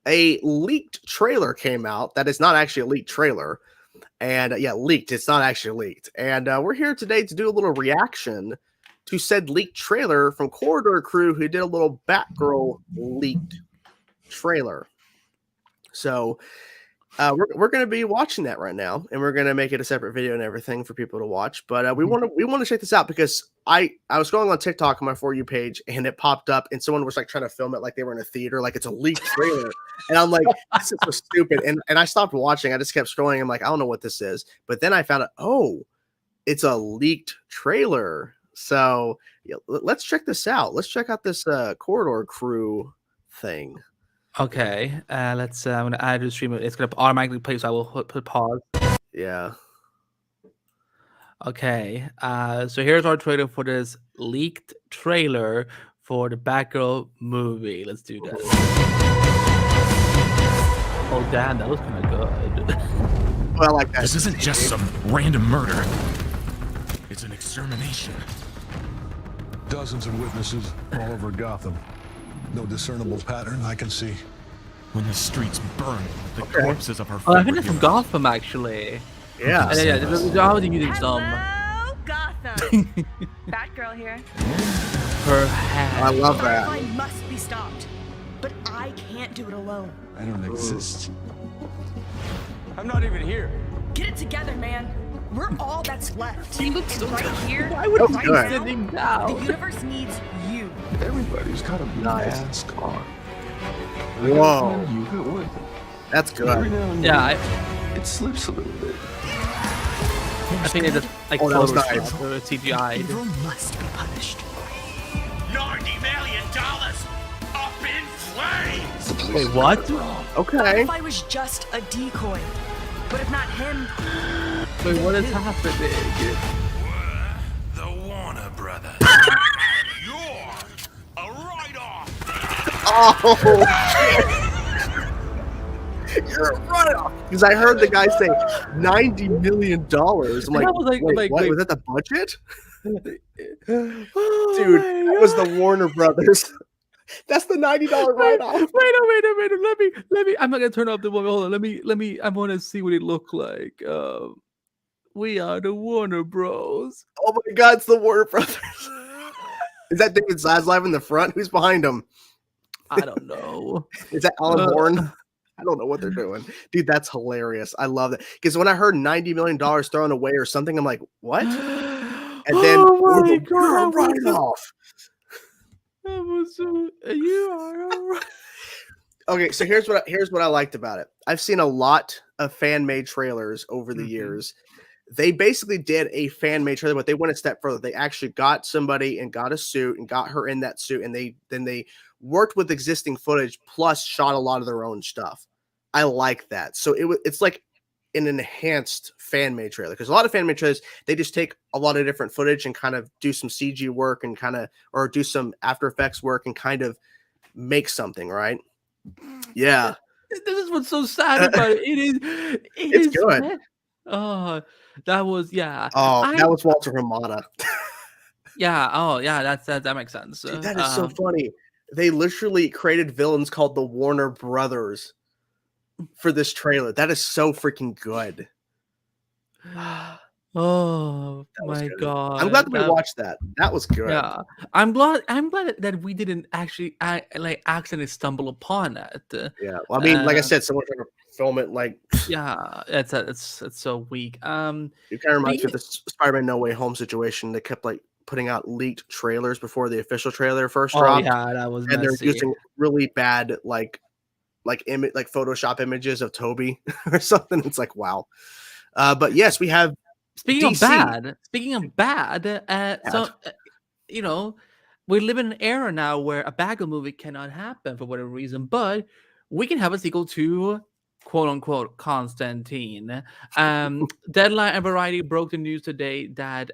a leaked trailer came out that is not actually a leaked trailer, and leaked. It's not actually leaked, and we're here today to do a little reaction to said leaked trailer from Corridor Crew, who did a little Batgirl leaked trailer. So. We're going to be watching that right now, and we're going to make it a separate video and everything for people to watch. But we want to check this out, because I was scrolling on TikTok on my For You page, and it popped up, and someone was like trying to film it like they were in a theater, like it's a leaked trailer. And I'm like, this is so stupid. And I stopped watching. I just kept scrolling. I'm like, I don't know what this is. But then I found out, oh, it's a leaked trailer. So let's check this out. Let's check out this Corridor Crew thing. Okay, let's. I'm gonna add to the stream. It's gonna automatically play, so I will put pause. Yeah. Okay, so here's our trailer for this leaked trailer for the Batgirl movie. Let's do this. Oh damn, that was kind of good. Well, I like that. This isn't just some random murder. It's an extermination. Dozens of witnesses all over Gotham. No discernible pattern I can see. When the streets burn with the corpses of our Oh, I favorite think it's from heroes. Gotham actually. Yeah. Yeah, they're already using some Hello, Gotham. Batgirl here. her I hand. love that. Line must be stopped, but I can't do it alone. I don't exist. I'm not even here. Get it together, man. We're all that's left. He looks so right good. here, Why would That he was be good. sitting the down? universe needs you. Everybody's got a mask on. Whoa, You got one. that's Every good. now and Yeah, then, it slips a little bit. I think they just like Oh, that was Photoshop nice. or CGI. Evil must be punished. $90 million up in flames! Wait, what? Okay. If I was just a decoy, but if not him, Wait, what is happening? We're the Warner Brothers. You're a write-off! Oh. You're right off. Because I heard the guy say $90 million. I'm like, I was like- wait, what? wait. Was that the budget? Oh Dude, my that was God. the Warner Brothers. That's the $90 write-off. Wait a minute. Let me. I'm not gonna turn off the volume. Hold on. Let me. I want to see what it looked like. We are the Warner Bros. Oh my God, it's the Warner Brothers. Is that David Zaslav in the front? Who's behind him? I don't know. Is that Alan Uh, Horn? I don't know what they're doing. Dude, that's hilarious. I love that. Because when I heard $90 million thrown away or something, I'm like, what? And then oh oh, my the God, write-off. that was so. You are alright. Okay, so here's what I liked about it. I've seen a lot of fan-made trailers over the Mhm. years. They basically did a fan-made trailer, but they went a step further. They actually got somebody and got a suit and got her in that suit, and they worked with existing footage plus shot a lot of their own stuff. I like that. So it's like an enhanced fan-made trailer, because a lot of fan-made trailers, they just take a lot of different footage and kind of do some CG work and or do some After Effects work and kind of make something, right? Yeah. This is what's so sad about it. It's good. man. Oh, that was yeah. Oh, that was Walter Hamada. Yeah. Oh, yeah. That makes sense. Dude, that is so funny. They literally created villains called the Warner Brothers for this trailer. That is so freaking good. Oh That was my good. God. I'm glad that we watched that. That was good. Yeah, I'm glad that we didn't actually accidentally stumble upon it. Yeah. Well, I mean, like I Uh, said, someone tried to film it. Like, Yeah, it's so weak. it kind of reminds me of the Spider-Man No Way Home situation. They kept like putting out leaked trailers before the official trailer first Oh dropped, yeah, that was and they're messy. using really bad like Photoshop images of Toby or something. It's like, wow. But yes, we have Speaking DC. of bad, so you know, we live in an era now where a Batgirl movie cannot happen for whatever reason, but we can have a sequel to quote unquote Constantine. Deadline and Variety broke the news today that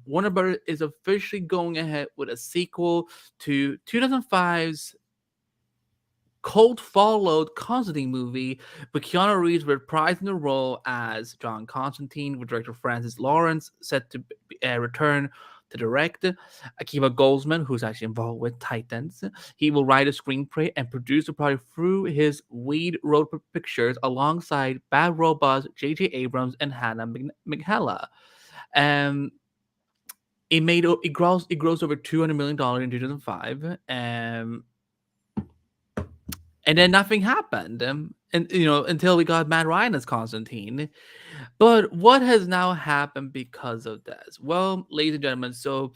Warner Brothers is officially going ahead with a sequel to 2005's cult followed Constantine movie, with Keanu Reeves reprising the role as John Constantine, with director Francis Lawrence set to return to direct. Akiva Goldsman, who's actually involved with Titans, he will write a screenplay and produce the project through his Weed Road Pictures alongside Bad Robots, J.J. Abrams, and Hannah McHella. It grossed over $200 million in 2005. And then nothing happened, and until we got Matt Ryan as Constantine. But what has now happened because of this? Well, ladies and gentlemen, so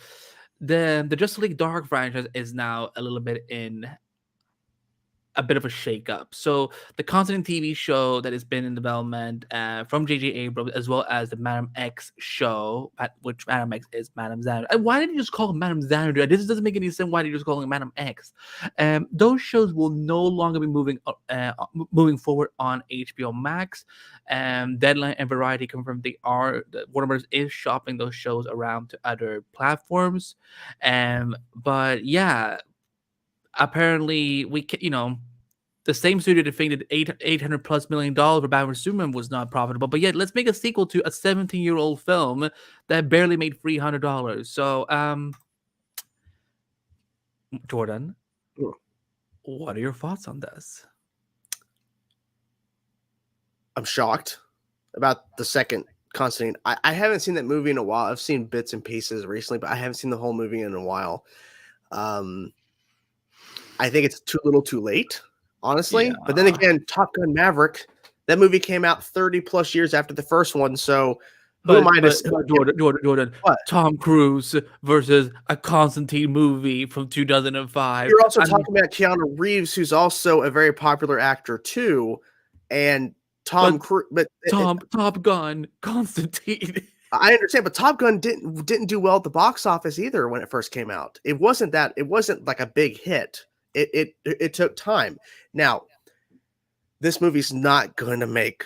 the Justice League Dark franchise is now a little bit in a bit of a shakeup. So the Constantine TV show that has been in development from J.J. Abrams, as well as the Madam X show, which Madam X is Madam Xanadu. And why did you just call him Madam Xanadu? This doesn't make any sense. Why did you just call him Madam X? Those shows will no longer be moving forward on HBO Max. Deadline and Variety confirmed that Warner Bros. Is shopping those shows around to other platforms. But yeah, apparently the same studio that defended $800+ million for Batman vs Superman was not profitable, but yet let's make a sequel to a 17-year-old film that barely made $300. So, Jordan, what are your thoughts on this? I'm shocked about the second Constantine. I haven't seen that movie in a while. I've seen bits and pieces recently, but I haven't seen the whole movie in a while. I think it's too little too late, honestly. Yeah. But then again, Top Gun Maverick, that movie came out 30+ years after the first one. So who am I to say? Jordan, what? Tom Cruise versus a Constantine movie from 2005. You're also talking about Keanu Reeves, who's also a very popular actor too. And Top Gun, Constantine. I understand, but Top Gun didn't do well at the box office either when it first came out. It wasn't like a big hit. It took time. Now, this movie's not going to make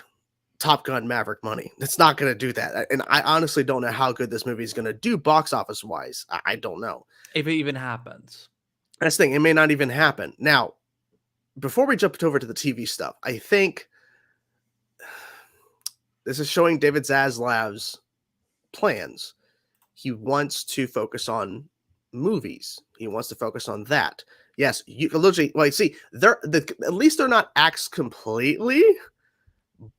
Top Gun Maverick money. It's not going to do that. And I honestly don't know how good this movie is going to do box office wise. I don't know. If it even happens. That's the thing. It may not even happen. Now, before we jump over to the TV stuff, I think this is showing David Zaslav's plans. He wants to focus on movies. He wants to focus on that. Yes, you can literally at least they're not axed completely,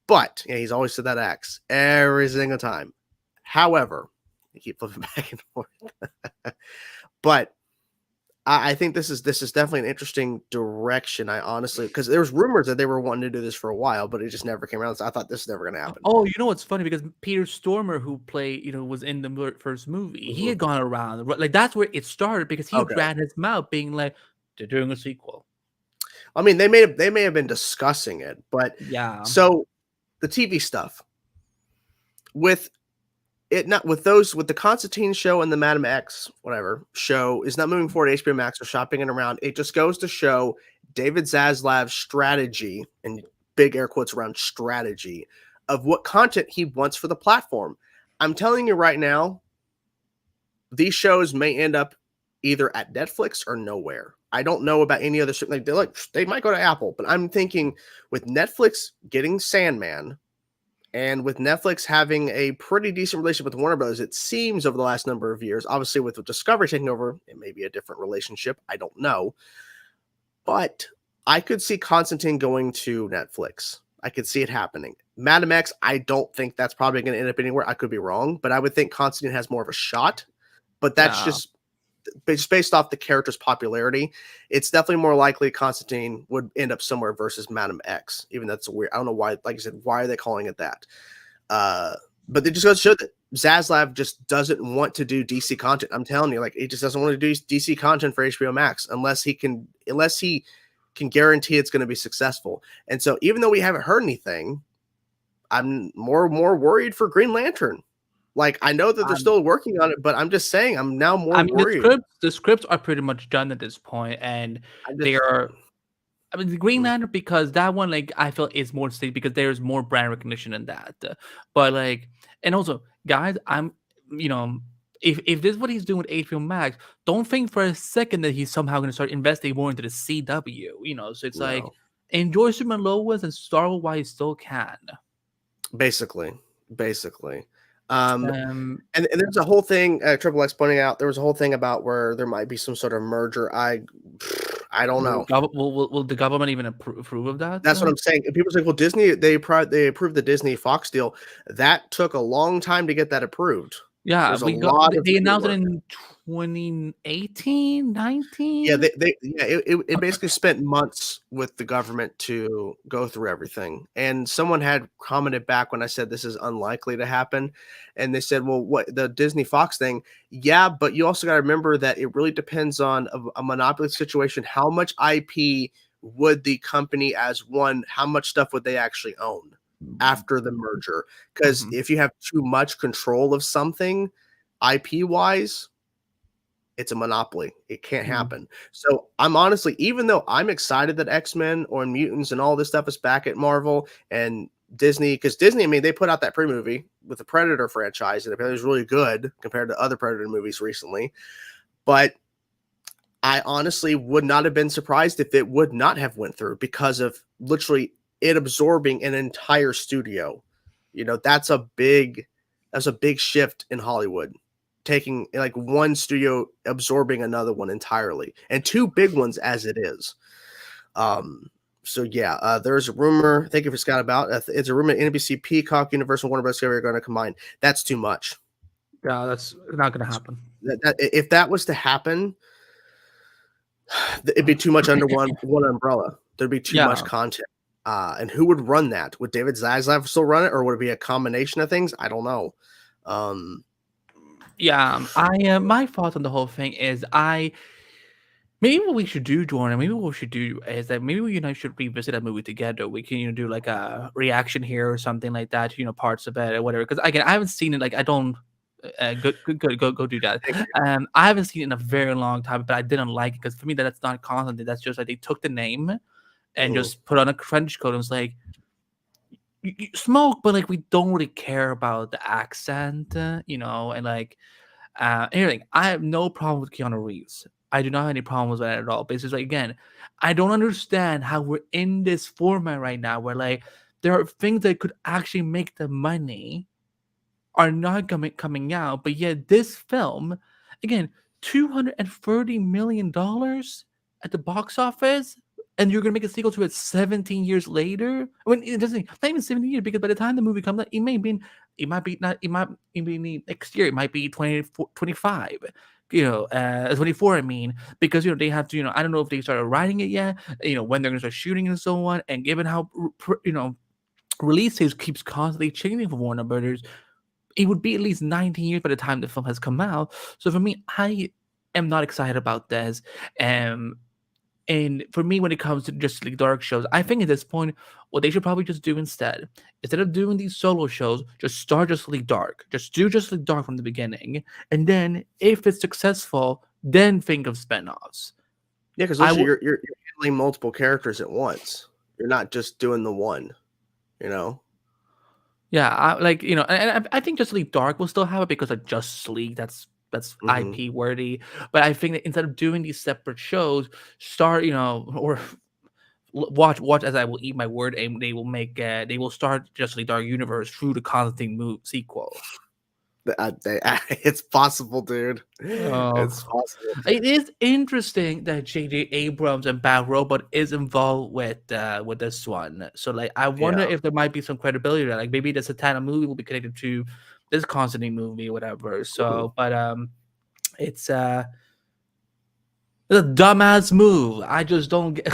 but he's always said that axe every single time. However, I keep flipping back and forth. But I think this is definitely an interesting direction. I honestly, because there was rumors that they were wanting to do this for a while, but it just never came around. So I thought this is never going to happen. Oh, you know what's funny? Because Peter Stormer, who played, was in the first movie, he had gone around like that's where it started because he ran his mouth, being like, "They're doing a sequel." I mean, they may have been discussing it, but yeah. So the TV stuff with the Constantine show and the Madam X whatever show is not moving forward to HBO Max or shopping it around. It just goes to show David Zaslav's strategy, and big air quotes around strategy, of what content he wants for the platform. I'm telling you right now, these shows may end up either at Netflix or nowhere. I don't know about any other they might go to Apple, but I'm thinking with Netflix getting Sandman, and with Netflix having a pretty decent relationship with Warner Bros., it seems over the last number of years, obviously with Discovery taking over, it may be a different relationship. I don't know. But I could see Constantine going to Netflix. I could see it happening. Madam X, I don't think that's probably going to end up anywhere. I could be wrong, but I would think Constantine has more of a shot. But that's just based off the character's popularity. It's definitely more likely Constantine would end up somewhere versus Madam X, even that's weird. I don't know why, like I said, why are they calling it that? But they just goes to show that Zaslav just doesn't want to do DC content. I'm telling you, like, he just doesn't want to do DC content for HBO Max unless he can guarantee it's going to be successful. And so even though we haven't heard anything, I'm more worried for Green Lantern. Like, I know that they're still working on it, but I'm just saying I'm now more worried. The scripts are pretty much done at this point, and they are. I mean, the Green Lantern, because that one, like, I feel is more stable because there's more brand recognition in that. But like, and also, guys, if this is what he's doing with HBO Max, don't think for a second that he's somehow going to start investing more into the CW. So it's like, enjoy Superman Lois and Star Wars while you still can. Basically. And there's a whole thing, Triple X pointing out, there was a whole thing about where there might be some sort of merger. I don't know. Will the government even approve of that? That's what I'm saying. People say, well, Disney, they approved the Disney Fox deal. That took a long time to get that approved. Yeah, they announced it in 2018, 19. Yeah, it basically spent months with the government to go through everything. And someone had commented back when I said this is unlikely to happen, and they said, "Well, what the Disney Fox thing? Yeah, but you also got to remember that it really depends on a monopoly situation, how much IP would the company as one, how much stuff would they actually own after the merger? Because if you have too much control of something IP wise, it's a monopoly. It can't happen. So I'm honestly, even though I'm excited that X-Men or Mutants and all this stuff is back at Marvel and Disney, because Disney, I mean, they put out that pre-movie with the Predator franchise, and apparently it was really good compared to other Predator movies recently. But I honestly would not have been surprised if it would not have went through because of literally it absorbing an entire studio. You know, that's a big shift in Hollywood, taking like one studio absorbing another one entirely, and two big ones as it is. So yeah, there's a rumor. Thank you for Scott about it's a rumor NBC, Peacock, Universal, Warner Bros. Discovery are going to combine. That's too much. Yeah, that's not going to happen. If that was to happen, it'd be too much under one umbrella. There'd be too much content. And who would run that? Would David Zaslav still run it, or would it be a combination of things? I don't know. I my thoughts on the whole thing is maybe what we should do, Jordan, maybe what we should do is that maybe we should revisit that movie together. We can do like a reaction here or something like that, parts of it or whatever. Because again, I haven't seen it. Like I don't. Go do that. I haven't seen it in a very long time, but I didn't like it because for me that's not Constantine. That's just like they took the name and just put on a trench coat and was like, you smoke, but like we don't really care about the accent, and like everything. I have no problem with Keanu Reeves. I do not have any problems with that at all. But it's just like, again, I don't understand how we're in this format right now where like there are things that could actually make the money are not coming out, but yet this film, again, $230 million at the box office, and you're gonna make a sequel to it 17 years later. I mean, it doesn't not even 17 years because by the time the movie comes out, it might be next year. It might be 25. 24. I mean, because they have to. I don't know if they started writing it yet. When they're gonna start shooting and so on. And given how release dates keeps constantly changing for Warner Brothers, it would be at least 19 years by the time the film has come out. So for me, I am not excited about this. And for me, when it comes to Justice League Dark shows, I think at this point, what they should probably just do instead of doing these solo shows, just start Justice League Dark. Just do Justice League Dark from the beginning. And then if it's successful, then think of spinoffs. Yeah, because you're handling multiple characters at once. You're not just doing the one, Yeah, and I think Justice League Dark will still have it because of Justice League. That's IP worthy. But I think that instead of doing these separate shows, start or watch as I will eat my word, and they will start Justice League Dark Universe through the Constantine sequel. It's possible, dude. It's possible. It is interesting that J.J. Abrams and Bad Robot is involved with this one. So like, I wonder if there might be some credibility there. Like maybe the Satana movie will be connected to this Constantine movie or whatever. So, but it's a dumbass move. I just don't get.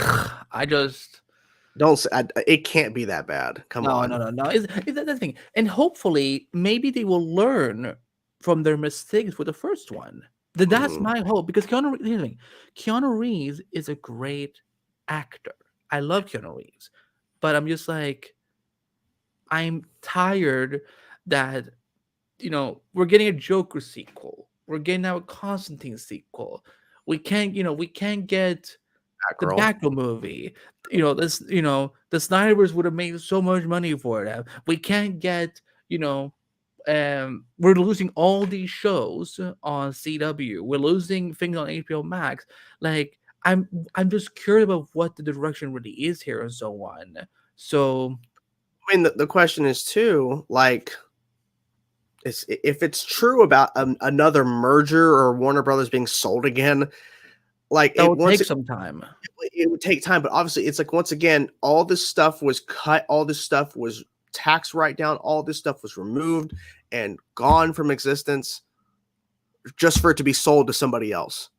Don't say it can't be that bad. Come on. No. It's that thing. And hopefully, maybe they will learn from their mistakes with the first one. That's my hope. Because Keanu Reeves is a great actor. I love Keanu Reeves. But I'm just like, I'm tired that, we're getting a Joker sequel. We're getting now a Constantine sequel. We can't get the Batgirl movie. The Snyderverse would have made so much money for it. We can't get, we're losing all these shows on CW. We're losing things on HBO Max. Like, I'm just curious about what the direction really is here and so on. So, I mean, the question is too, like, if it's true about another merger or Warner Brothers being sold again, like it would take some time. It would take time, but obviously it's like, once again, all this stuff was cut, all this stuff was tax write down, all this stuff was removed and gone from existence just for it to be sold to somebody else.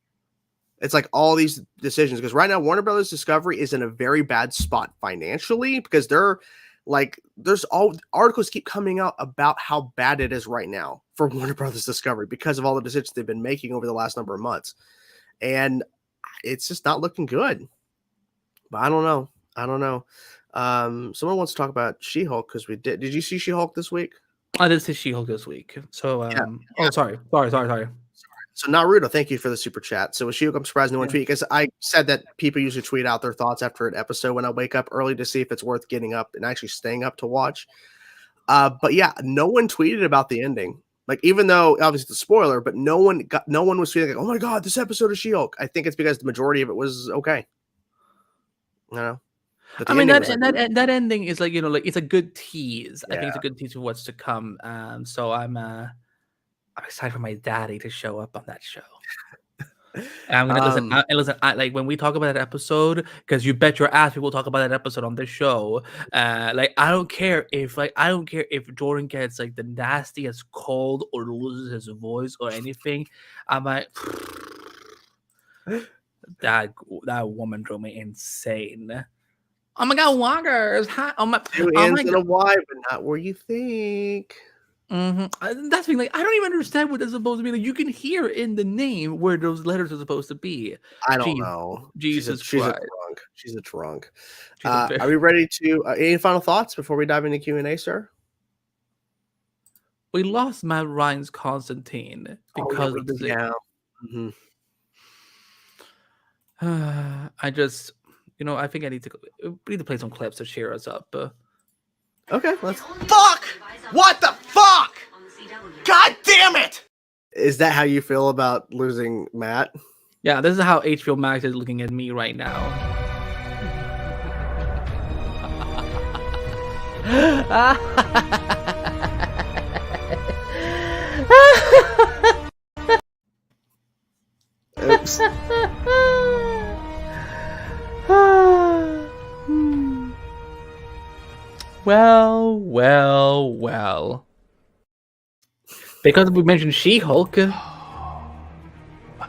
It's like all these decisions, because right now Warner Brothers Discovery is in a very bad spot financially, because there's all articles keep coming out about how bad it is right now for Warner Brothers Discovery because of all the decisions they've been making over the last number of months. And it's just not looking good. But I don't know. I don't know. Someone wants to talk about She-Hulk because we did. Did you see She-Hulk this week? I did see She-Hulk this week. So, Yeah. oh, sorry. So Naruto, thank you for the super chat. So with She-Hulk, I'm surprised no one tweeted because I said that people usually tweet out their thoughts after an episode when I wake up early to see if it's worth getting up and actually staying up to watch. But yeah, no one tweeted about the ending. Like, even though obviously it's a spoiler, but no one was feeling like, oh my god, this episode of She-Hulk. I think it's because the majority of it was okay. You know, I mean that ending is like, like it's a good tease. Yeah. I think it's a good tease of what's to come. So I'm excited for my daddy to show up on that show. I'm gonna listen. I like when we talk about that episode, because you bet your ass we will talk about that episode on this show. Like I don't care if Jordan gets like the nastiest cold or loses his voice or anything. I'm like, that woman drove me insane. Oh my god, Walkers! Hi, oh my, two oh ends my and god. a Y, but not where you think. That's the thing. Like, I don't even understand what that's supposed to be. Like, you can hear in the name where those letters are supposed to be. I don't know. Jesus she's Christ. She's a drunk. She's a Are we ready to? Any final thoughts before we dive into Q&A, sir? We lost Matt Ryan's Constantine because of this. Yeah. I just, I think we need to play some clips to cheer us up. Okay, let's. Fuck! What the fuck? God damn it! Is that how you feel about losing Matt? Yeah, this is how HBO Max is looking at me right now. Oops. Well. Because we mentioned She-Hulk. I'm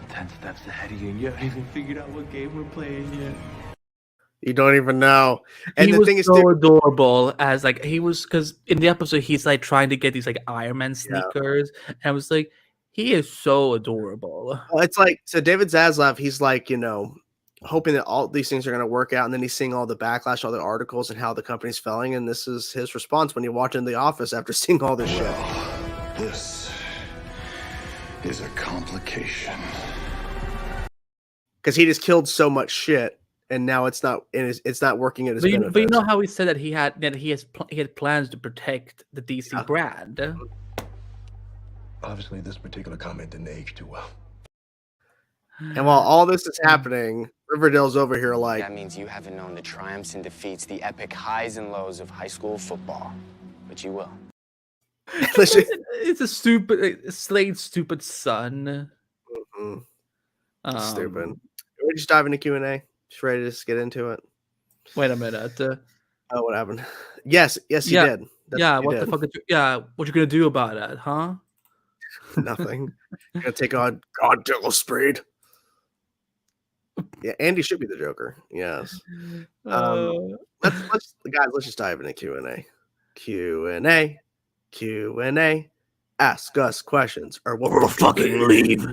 10 steps ahead of you, and you haven't even figured out what game we're playing yet. You don't even know. And he the was thing is, so adorable as like he was, because in the episode he's like trying to get these like Iron Man sneakers, and I was like, he is so adorable. Well, it's like, so David Zaslav, he's like, hoping that all these things are going to work out, and then he's seeing all the backlash, all the articles, and how the company's failing, and this is his response when he walked into the office after seeing all this shit. This is a complication. Because he just killed so much shit, and now it's not working at his benefit. But you know how he said that he had plans to protect the DC brand. Obviously, this particular comment didn't age too well. And while all this is happening, Riverdale's over here like, that means you haven't known the triumphs and defeats, the epic highs and lows of high school football, but you will. It's a Slade's stupid son. Stupid. We're just diving into Q&A. Just ready to just get into it. Wait a minute. Oh, what happened? Yes, you did. The fuck? What you gonna do about it, huh? Nothing. You're gonna take on Godzilla Speed. Yeah, Andy should be the Joker. Yes. Let's just dive into Q&A. Q&A. Ask us questions, or we'll fucking leave.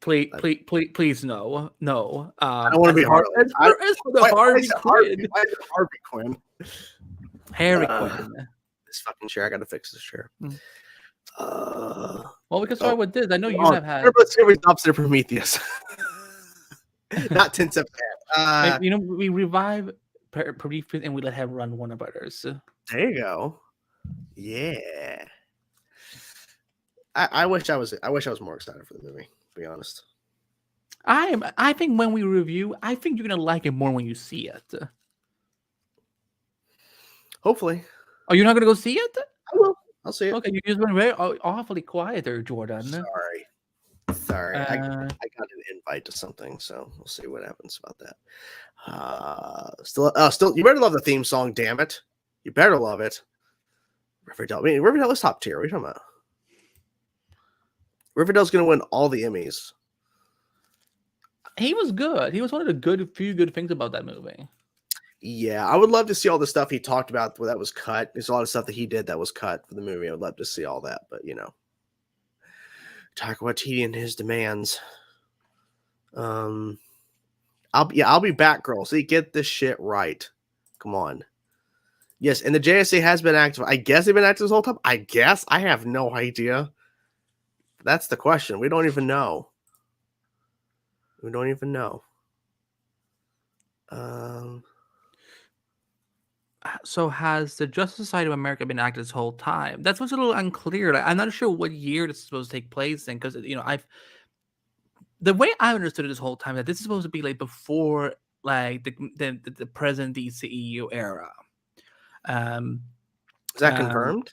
Please, no. I don't want to be Harley. As for the Harvey Quinn. Why is it Harvey Quinn? Harry Quinn. This fucking chair. I gotta fix this chair. Well, we can start with this. I know you have had. Let's hear opposite of Prometheus. Not 10 steps ahead. We revive Prometheus and we let him run Warner Brothers. There you go. Yeah. I wish I was more excited for the movie, to be honest. I think when we review, I think you're gonna like it more when you see it. Hopefully. Oh, you're not gonna go see it? I will. I'll see it. Okay, you just went very awfully quiet there, Jordan. Sorry. I got an invite to something, so we'll see what happens about that. Still, you better love the theme song. Damn it, you better love it. Riverdale is top tier. What are you talking about? Riverdale's gonna win all the Emmys. He was good. He was one of the few good things about that movie. Yeah, I would love to see all the stuff he talked about that was cut. There's a lot of stuff that he did that was cut for the movie. I would love to see all that, but Taika Waititi and his demands. I'll be Batgirl. See, get this shit right. Come on. Yes, and the JSA has been active. I guess they've been active this whole time. I guess I have no idea. That's the question. We don't even know. We don't even know. So has the Justice Society of America been active this whole time? That's what's a little unclear. Like, I'm not sure what year this is supposed to take place in, because the way I understood it this whole time that this is supposed to be like before like the present DCEU era. Is that confirmed?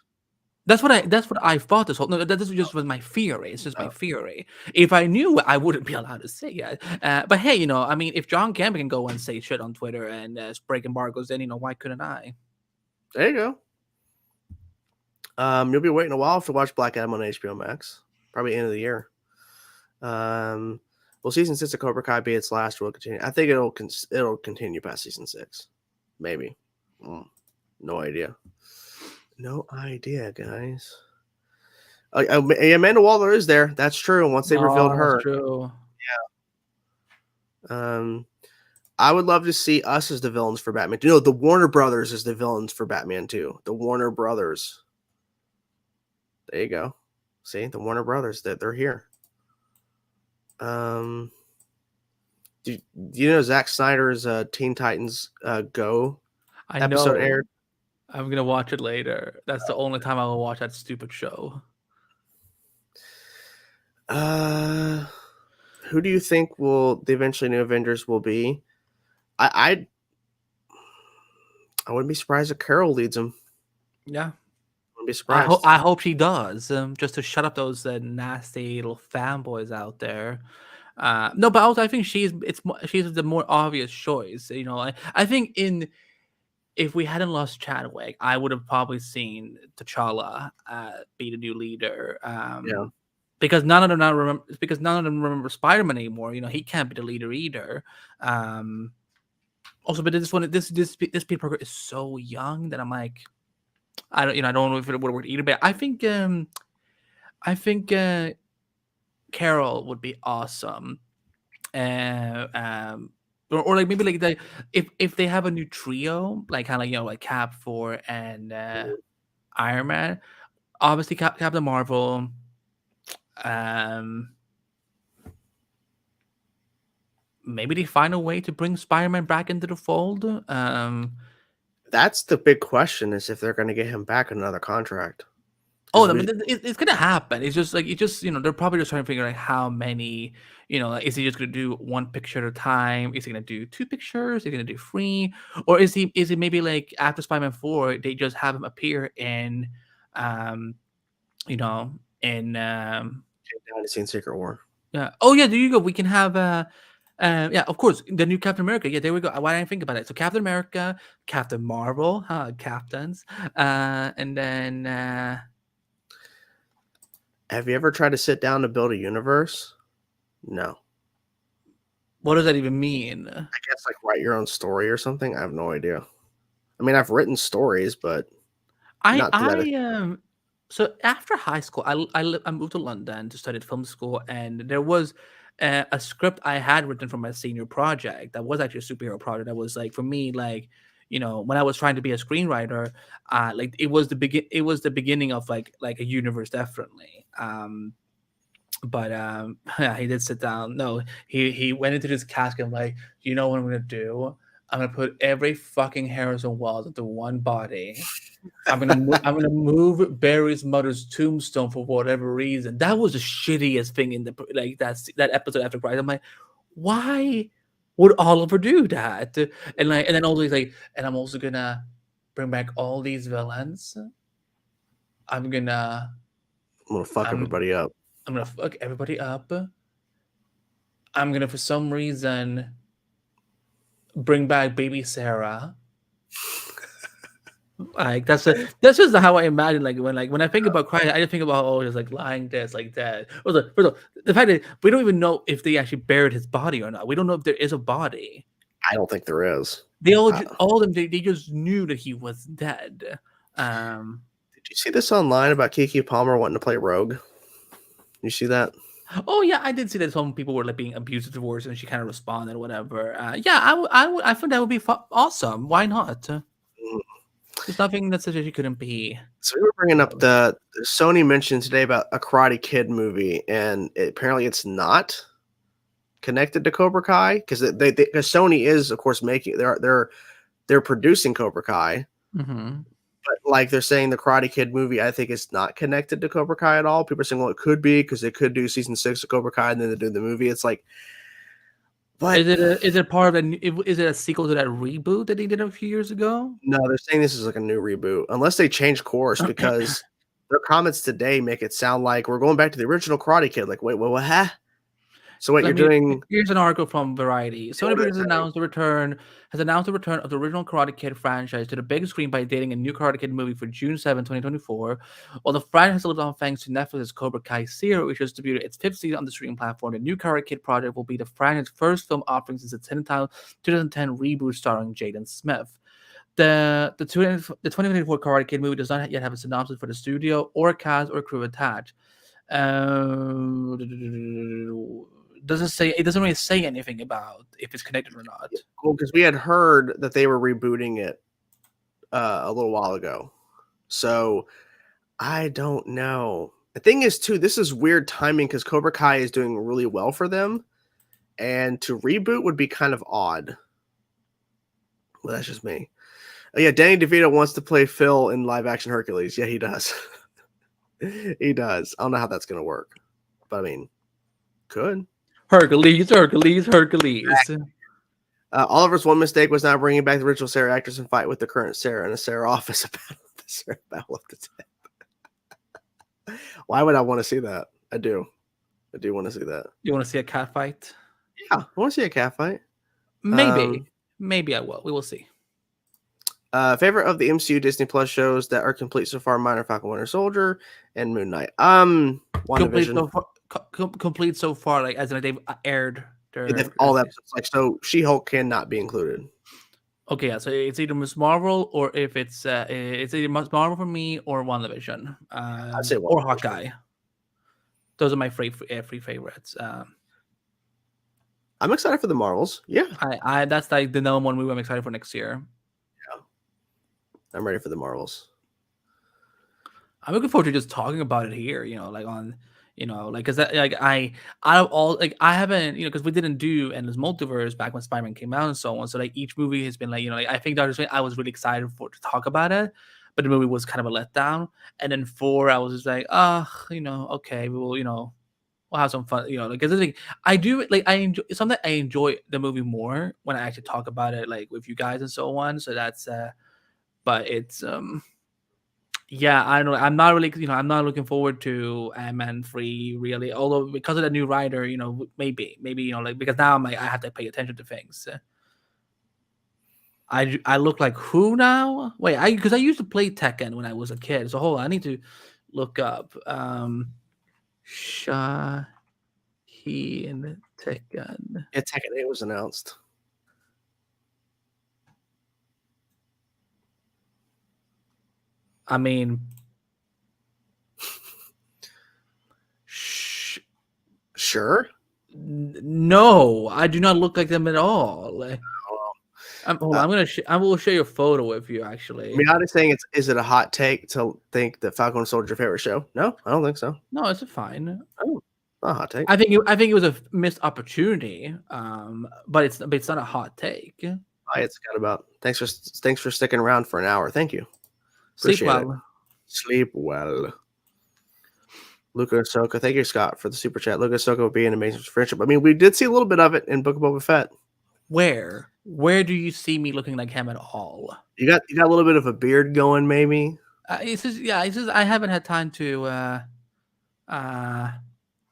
That's what I thought this whole. No, that just was my theory. It's just my theory. If I knew, I wouldn't be allowed to say it. But hey, I mean, if John Campbell can go and say shit on Twitter and break embargoes, then why couldn't I? There you go. You'll be waiting a while to watch Black Adam on HBO Max. Probably end of the year. Will season 6 of Cobra Kai be its last? Or will it continue? I think it'll continue past season 6, maybe. No idea. No idea, guys. Amanda Waller is there. That's true. And once they revealed her, that's true. Yeah. I would love to see us as the villains for Batman. The Warner Brothers is the villains for Batman too. The Warner Brothers. There you go. See, the Warner Brothers, they're here. Do you know Zack Snyder's Teen Titans Go episode aired? I'm gonna watch it later. That's the only time I will watch that stupid show. Who do you think will the eventually new Avengers will be? I wouldn't be surprised if Carol leads them. Yeah, wouldn't be surprised. I hope she does, just to shut up those nasty little fanboys out there. No, but also I think she's the more obvious choice. I think if we hadn't lost Chadwick, I would have probably seen T'Challa be the new leader. Because none of them remember Spider-Man anymore. He can't be the leader either. Also, but this Peter Parker is so young that I'm like, I don't know if it would have worked either. But I think Carol would be awesome. Or like maybe like if they have a new trio, like kind of like Cap 4 and Iron Man, obviously Captain Marvel, maybe they find a way to bring Spider-Man back into the fold. That's the big question: is if they're going to get him back another contract. Oh, I mean, it's gonna happen. It's just they're probably just trying to figure out how many, is he just gonna do one picture at a time? Is he gonna do 2 pictures? Is he gonna do 3? Or is he maybe like after Spider-Man 4, they just have him appear in, in Dynasty and Secret War. Yeah. Oh yeah, there you go. We can have yeah, of course, the new Captain America. Yeah, there we go. Why didn't I think about it? So Captain America, Captain Marvel, captains, and then. Have you ever tried to sit down to build a universe? No. What does that even mean? I guess like write your own story or something. I have no idea. I mean, I've written stories, but so after high school, I moved to London to study at film school, and there was a script I had written for my senior project that was actually a superhero project. That was like for me, like when I was trying to be a screenwriter, like it was the beginning of like a universe, definitely. But yeah, he did sit down. No, he went into this casket and like, you know what I'm gonna do? I'm gonna put every fucking Harrison Wells into one body. I'm gonna move Barry's mother's tombstone for whatever reason. That was the shittiest thing in that episode after Christ. I'm like, why would Oliver do that? And then also he's like, and I'm also gonna bring back all these villains. I'm gonna fuck everybody up. I'm gonna fuck everybody up. I'm gonna, for some reason, bring back baby Sarah. Like that's just how I imagine. Like when I think about crying, I just think about he's like lying there, it's like dead. The fact that we don't even know if they actually buried his body or not. We don't know if there is a body. I don't think there is. They all of them they just knew that he was dead. Did you see this online about Keke Palmer wanting to play Rogue? You see that? Oh yeah, I did see that some people were like being abusive towards her, and she kind of responded, whatever. I think that would be awesome. Why not? Mm. There's nothing that says that she couldn't be. So we were bringing up the Sony mentioned today about a Karate Kid movie, and apparently it's not connected to Cobra Kai because because Sony is of course making they're producing Cobra Kai, Mm-hmm. but like they're saying the Karate Kid movie, I think it's not connected to Cobra Kai at all. People are saying, well, it could be because they could do season 6 of Cobra Kai and then they do the movie. It's like, but Is it part of is it a sequel to that reboot that they did a few years ago? no, they're saying this is like a new reboot, unless they change course because their comments today make it sound like we're going back to the original Karate Kid. Like, wait, what? Huh? So what you're doing? Here's an article from Variety. Sony Pictures has announced the return of the original Karate Kid franchise to the big screen by dating a new Karate Kid movie for June 7, 2024. While the franchise lives on thanks to Netflix's Cobra Kai series, which just debuted its 5th season on the streaming platform, the new Karate Kid project will be the franchise's first film offering since its 2010 reboot starring Jaden Smith. The 2024 Karate Kid movie does not yet have a synopsis for the studio or cast or crew attached. Doesn't say, it doesn't really say anything about if it's connected or not. Well, because we had heard that they were rebooting it a little while ago, so I don't know. The thing is, too, this is weird timing because Cobra Kai is doing really well for them, and to reboot would be kind of odd. Well, that's just me. Oh, yeah, Danny DeVito wants to play Phil in live action Hercules. Yeah, he does. He does. I don't know how that's gonna work, but I mean, could. Hercules. Oliver's one mistake was not bringing back the original Sarah actress and fight with the current Sarah in a Sarah office about the Sarah battle of the dead. Why would I want to see that? I do want to see that. You want to see a cat fight? Yeah, I want to see a cat fight. Maybe I will. We will see. Favorite of the MCU Disney Plus shows that are complete so far: Minor Falcon, Winter Soldier, and Moon Knight. WandaVision. Complete so far, like as in they've aired all episodes. Like, so She-Hulk cannot be included. Okay, yeah. So it's either Miss Marvel or if it's either Miss Marvel for me or WandaVision, I'd say or WandaVision. Hawkeye. Those are my three favorites. I'm excited for the Marvels. Yeah, I that's like the number one movie I'm excited for next year. Yeah, I'm ready for the Marvels. I'm looking forward to just talking about it here. Like on. Because I haven't, because we didn't do Endless Multiverse back when Spider-Man came out and so on. So like each movie has been like, I think Doctor Strange, I was really excited to talk about it, but the movie was kind of a letdown. And then 4, I was just like, okay, we will, we'll have some fun, because the thing I do, like, I enjoy the movie more when I actually talk about it, like with you guys and so on. So that's, but it's, yeah, I don't know. I'm not really, I'm not looking forward to Ant-Man 3 really. Although because of the new writer, maybe, because now I'm like I have to pay attention to things. I look like who now? Wait, because I used to play Tekken when I was a kid. So hold on, I need to look up Shaheen Tekken. Yeah, Tekken 8 was announced. I mean, sure. No, I do not look like them at all. Like, hold on, I will share your photo with you. Actually, I mean, I'm just saying, is it a hot take to think that Falcon and Soldier favorite show? No, I don't think so. No, it's fine. Oh, not a hot take. I think it was a missed opportunity. But it's not a hot take. It's got about thanks for sticking around for an hour. Thank you. Sleep well. Sleep well. Luca Ahsoka. Thank you, Scott, for the super chat. Luca Ahsoka would be an amazing friendship. I mean, we did see a little bit of it in Book of Boba Fett. Where do you see me looking like him at all? You got a little bit of a beard going, maybe. It's just I haven't had time to.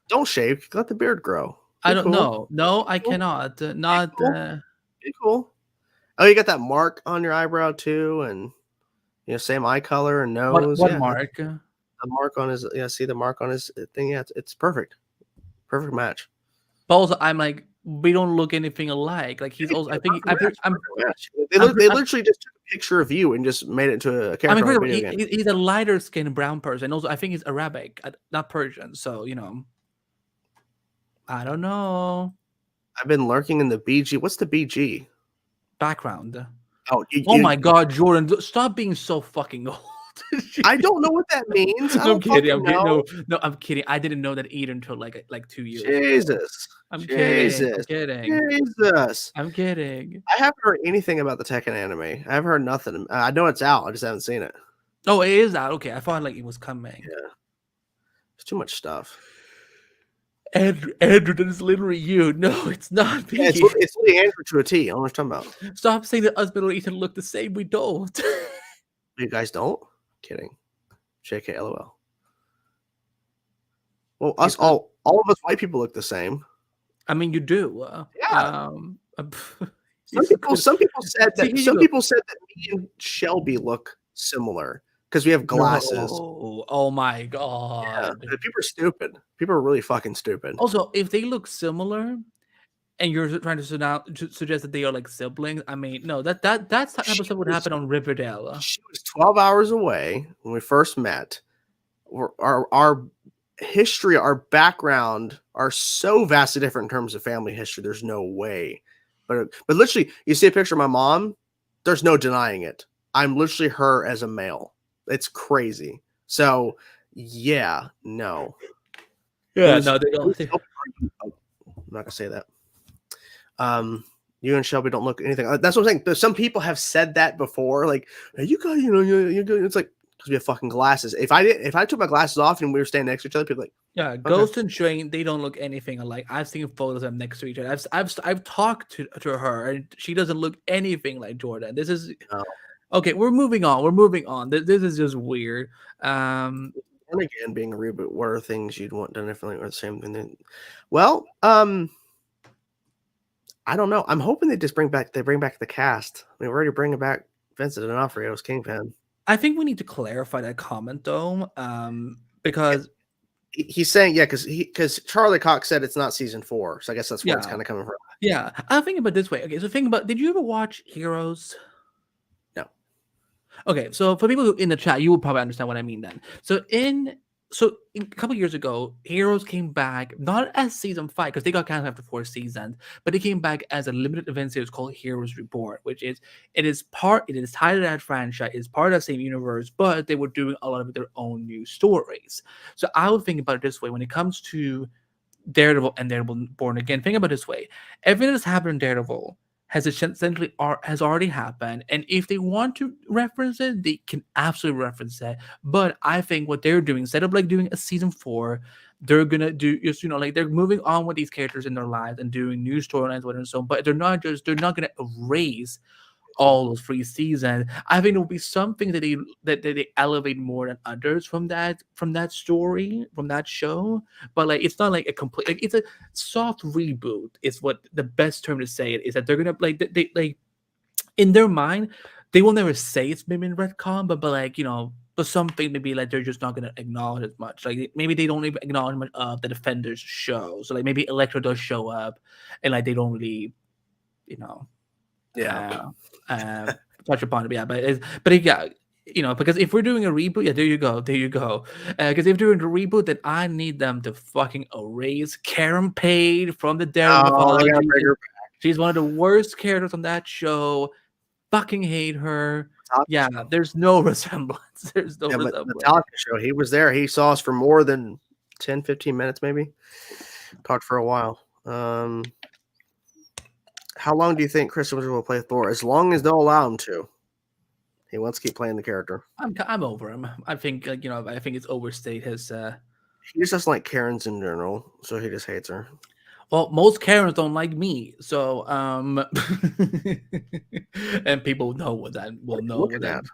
Don't shave. Let the beard grow. I don't know. No, I cannot. Not. Be cool. Oh, you got that mark on your eyebrow too, and same eye color and nose. What mark? The mark on his. Yeah, see the mark on his thing. Yeah, it's perfect. Perfect match. But also, I'm like, we don't look anything alike. Like he's also. I think they literally just took a picture of you and just made it into a character. I mean, he's a lighter skinned brown person. Also, I think he's Arabic, not Persian. So I don't know. I've been lurking in the BG. What's the BG? Background. Oh, Oh my God, Jordan! Stop being so fucking old. I don't know what that means. I I'm don't kidding. fucking I'm kidding. know. No, I'm kidding. I didn't know that either until like 2 years ago. Jesus. I'm kidding. I'm Jesus. kidding. Jesus. I'm kidding. I haven't heard anything about the Tekken anime. I've heard nothing. I know it's out. I just haven't seen it. Oh, it is out. Okay, I thought like it was coming. Yeah. There's too much stuff. Andrew, that is literally you. No, it's not me. Yeah, it's really Andrew to a T. I don't know what you're talking about. Stop saying that us middle Ethan look the same. We don't. You guys don't? Kidding. JK, LOL. Well, us all of us white people look the same. I mean, you do. Yeah. Some people said that. See, Some people said that me and Shelby look similar because we have glasses. Oh my God. Yeah, people are stupid. People are really fucking stupid. Also, if they look similar, and you're trying to suggest that they are like siblings, I mean, no, that's type of stuff would happen on Riverdale. She was 12 hours away when we first met. Our history, our background are so vastly different in terms of family history. There's no way. But literally, you see a picture of my mom, there's no denying it. I'm literally her as a male. It's crazy. So, yeah, no. Yeah, no, they don't. I'm not gonna say that. You and Shelby don't look anything. That's what I'm saying. Some people have said that before. Like, hey, you got, you're good. It's like because we have fucking glasses. If I took my glasses off and we were standing next to each other, people like, yeah, okay. Ghost and Shane, they don't look anything alike. I've seen photos of them next to each other. I've talked to her, and she doesn't look anything like Jordan. This is okay. We're moving on. This is just weird. And again, being a reboot, what are things you'd want done differently or the same thing? Well, I don't know. I'm hoping they bring back the cast. I mean, we're already bringing back Vincent D'Onofrio's Kingpin. I think we need to clarify that comment though, because he's saying because Charlie Cox said it's not season 4, so I guess that's where it's kind of coming from. Yeah, I'm thinking about it this way. Okay, so think about. Did you ever watch Heroes? No. Okay, so for people who in the chat, you will probably understand what I mean then. So a couple years ago, Heroes came back not as season 5 because they got canceled after 4 seasons, but it came back as a limited event series called Heroes Reborn, which is it is tied to that franchise, it's part of the same universe, but they were doing a lot of their own new stories. So I would think about it this way when it comes to Daredevil and Daredevil Born Again. Think about it this way: everything that's happened in Daredevil has essentially has already happened, and if they want to reference it, they can absolutely reference it. But I think what they're doing, instead of like doing a season 4, they're gonna do just like they're moving on with these characters in their lives and doing new storylines with them. So, but they're not gonna erase all those 3 seasons. I think it will be something that they elevate more than others from that story, from that show. But like it's not like a complete, like it's a soft reboot is what the best term to say it is. That they're gonna they like in their mind they will never say it's maybe in retcon, but like but something maybe like they're just not gonna acknowledge as much. Like maybe they don't even acknowledge much of the Defenders show. So like maybe Elektra does show up and like they don't really touch upon it, yeah, but yeah, because if we're doing a reboot, yeah, there you go, because if they're doing a reboot, then I need them to fucking erase Karen Page from the Daredevil. She's one of the worst characters on that show. Fucking hate her. Yeah, there's no resemblance. There's no resemblance. The Metallica show, he was there. He saw us for more than 10-15 minutes, maybe. Talked for a while. How long do you think Chris Evans will play Thor? As long as they'll allow him to. He wants to keep playing the character. I'm over him. I think I think it's overstayed his. He just doesn't like Karens in general, so he just hates her. Well, most Karens don't like me, so and people know what that will know what that.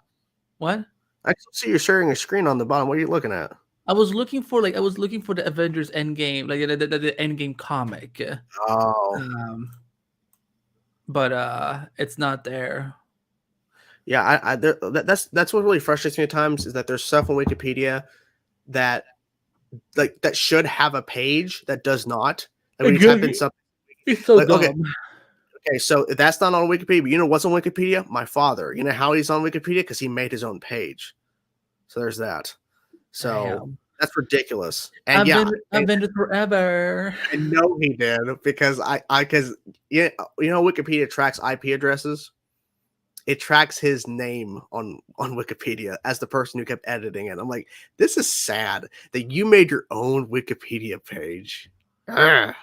What? I can see you're sharing a screen on the bottom. What are you looking at? I was looking for the Avengers Endgame, like the Endgame comic. Oh. But it's not there. Yeah, that's what really frustrates me at times is that there's stuff on Wikipedia that should have a page that does not. Like when you type in something, it's so dumb. Okay, so that's not on Wikipedia. But you know what's on Wikipedia? My father. You know how he's on Wikipedia because he made his own page. So there's that. So That's ridiculous. And Avengers forever. I know he did because because Wikipedia tracks IP addresses. It tracks his name on Wikipedia as the person who kept editing it. I'm like, this is sad that you made your own Wikipedia page. Ugh.